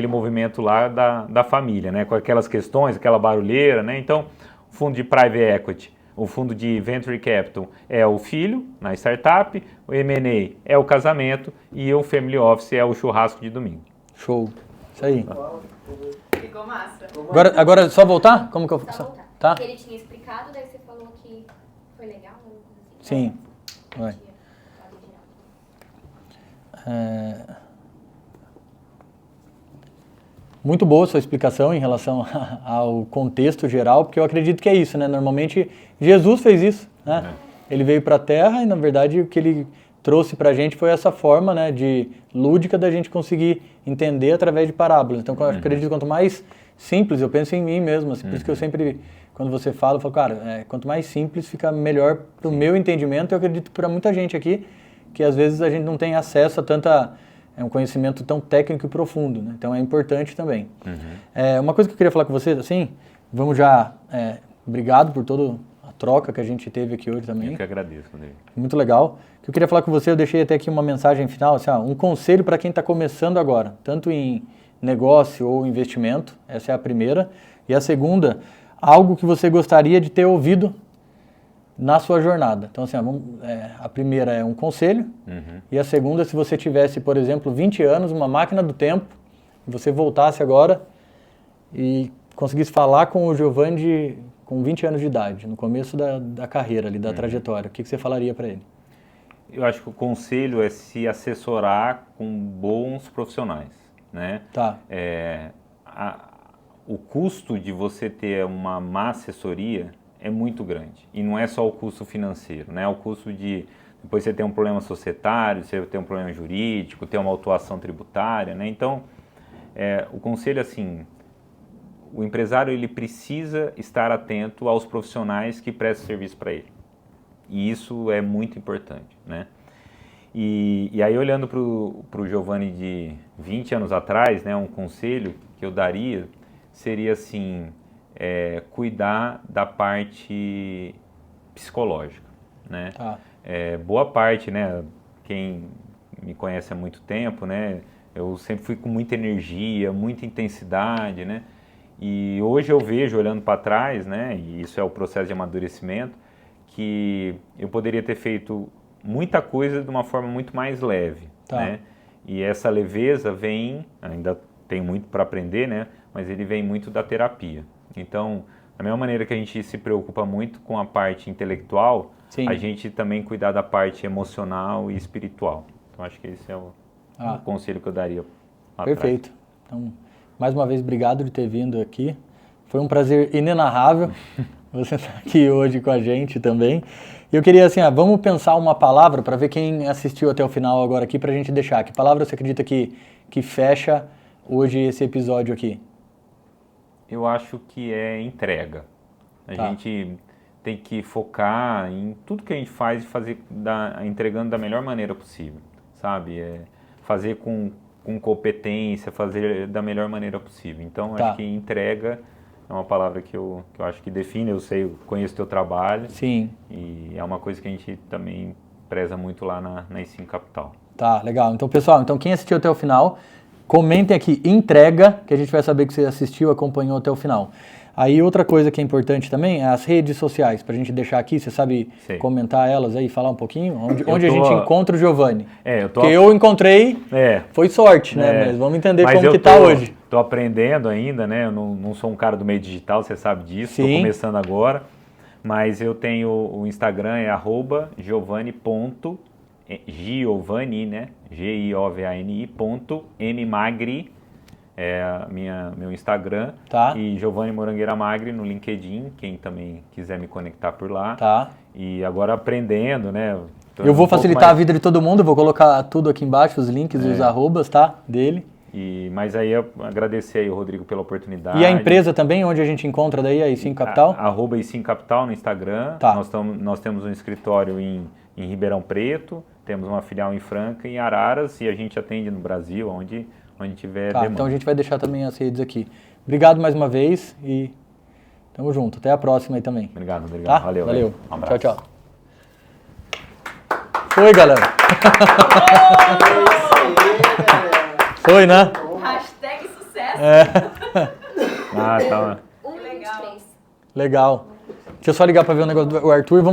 movimento lá da família, né, com aquelas questões, aquela barulheira, né? Então, o fundo de Private Equity, o fundo de Venture Capital é o filho na startup, o M&A é o casamento e o Family Office é o churrasco de domingo. Show. Isso aí. Ficou massa. Agora é só voltar? Como que eu faço? Só voltar. Tá? Porque ele tinha explicado, daí você falou que foi legal, né? Sim. Vai. Muito boa a sua explicação em relação ao contexto geral, porque eu acredito que é isso, né? Normalmente Jesus fez isso, né? Ele veio para a Terra e, na verdade, o que ele trouxe para a gente foi essa forma, né, de lúdica da gente conseguir entender através de parábolas. Então, eu acredito que quanto mais simples, eu penso em mim mesmo, assim, por isso que eu sempre, quando você fala, eu falo, cara, quanto mais simples fica melhor para o meu entendimento. Eu acredito para muita gente aqui, que às vezes a gente não tem acesso a um conhecimento tão técnico e profundo, né? Então é importante também. Uma coisa que eu queria falar com você, assim, vamos já, obrigado por toda a troca que a gente teve aqui hoje também. Eu que agradeço, Rodrigo. Muito legal. O que eu queria falar com você, eu deixei até aqui uma mensagem final, assim, um conselho para quem está começando agora, tanto em negócio ou investimento, essa é a primeira. E a segunda, algo que você gostaria de ter ouvido na sua jornada. Então, assim, a primeira é um conselho, e a segunda, se você tivesse, por exemplo, 20 anos, uma máquina do tempo, e você voltasse agora e conseguisse falar com o Giovanni com 20 anos de idade, no começo da carreira ali, da trajetória, o que você falaria para ele? Eu acho que o conselho é se assessorar com bons profissionais, né? Tá. O custo de você ter uma má assessoria é muito grande. E não é só o custo financeiro, né? O custo de depois você ter um problema societário, você ter um problema jurídico, ter uma autuação tributária, né? Então, o conselho, assim, o empresário ele precisa estar atento aos profissionais que prestam serviço para ele. E isso é muito importante, né? E aí, olhando para o Giovanni de 20 anos atrás, né, um conselho que eu daria seria assim, cuidar da parte psicológica, né? Tá. Boa parte, né, quem me conhece há muito tempo, né, eu sempre fui com muita energia, muita intensidade, né? E hoje eu vejo, olhando para trás, né, e isso é o processo de amadurecimento, que eu poderia ter feito muita coisa de uma forma muito mais leve, né? E essa leveza vem, ainda tenho muito para aprender, né? Mas ele vem muito da terapia. Então, da mesma maneira que a gente se preocupa muito com a parte intelectual, Sim. a gente também cuidar da parte emocional e espiritual. Então, acho que esse é o conselho que eu daria lá Perfeito. Atrás. Então, mais uma vez, obrigado de ter vindo aqui. Foi um prazer inenarrável você estar aqui hoje com a gente também. E eu queria, assim, vamos pensar uma palavra para ver quem assistiu até o final agora aqui, para a gente deixar. Que palavra você acredita que fecha hoje esse episódio aqui? Eu acho que é entrega. A gente tem que focar em tudo que a gente faz e fazer entregando da melhor maneira possível, sabe? Fazer com competência, fazer da melhor maneira possível. Então, acho que entrega é uma palavra que eu acho que define. Eu conheço o teu trabalho. Sim. E é uma coisa que a gente também preza muito lá na E5 Capital. Tá, legal. Então, pessoal, quem assistiu até o final, comentem aqui, entrega, que a gente vai saber que você assistiu, acompanhou até o final. Aí outra coisa que é importante também é as redes sociais, pra gente deixar aqui, você sabe comentar elas aí, falar um pouquinho? Onde a gente encontra o Giovanni? Porque eu encontrei, foi sorte, né? Mas vamos entender como que tá hoje. Tô aprendendo ainda, né? Eu não sou um cara do meio digital, você sabe disso, tô começando agora. Mas eu tenho o Instagram, @giovanni, né? giovani.mmagri. Meu Instagram. E Giovanni Morangueira Magri no LinkedIn, quem também quiser me conectar por lá. E agora aprendendo, né? Eu vou facilitar a vida de todo mundo, vou colocar tudo aqui embaixo, os links e os arrobas, dele. Mas aí eu agradecer aí o Rodrigo pela oportunidade. E a empresa também, onde a gente encontra daí a E5 Capital? @E5 Capital no Instagram. Nós temos um escritório em Ribeirão Preto, temos uma filial em Franca e em Araras, e a gente atende no Brasil, onde tiver demanda. Então a gente vai deixar também as redes aqui. Obrigado mais uma vez e tamo junto. Até a próxima aí também. Obrigado. Valeu. Um abraço. Tchau. Foi, galera. É isso aí, galera. Foi, né? Hashtag sucesso. Ah, tá. 1 e 23. Legal. Deixa eu só ligar pra ver o negócio do Arthur. Vamos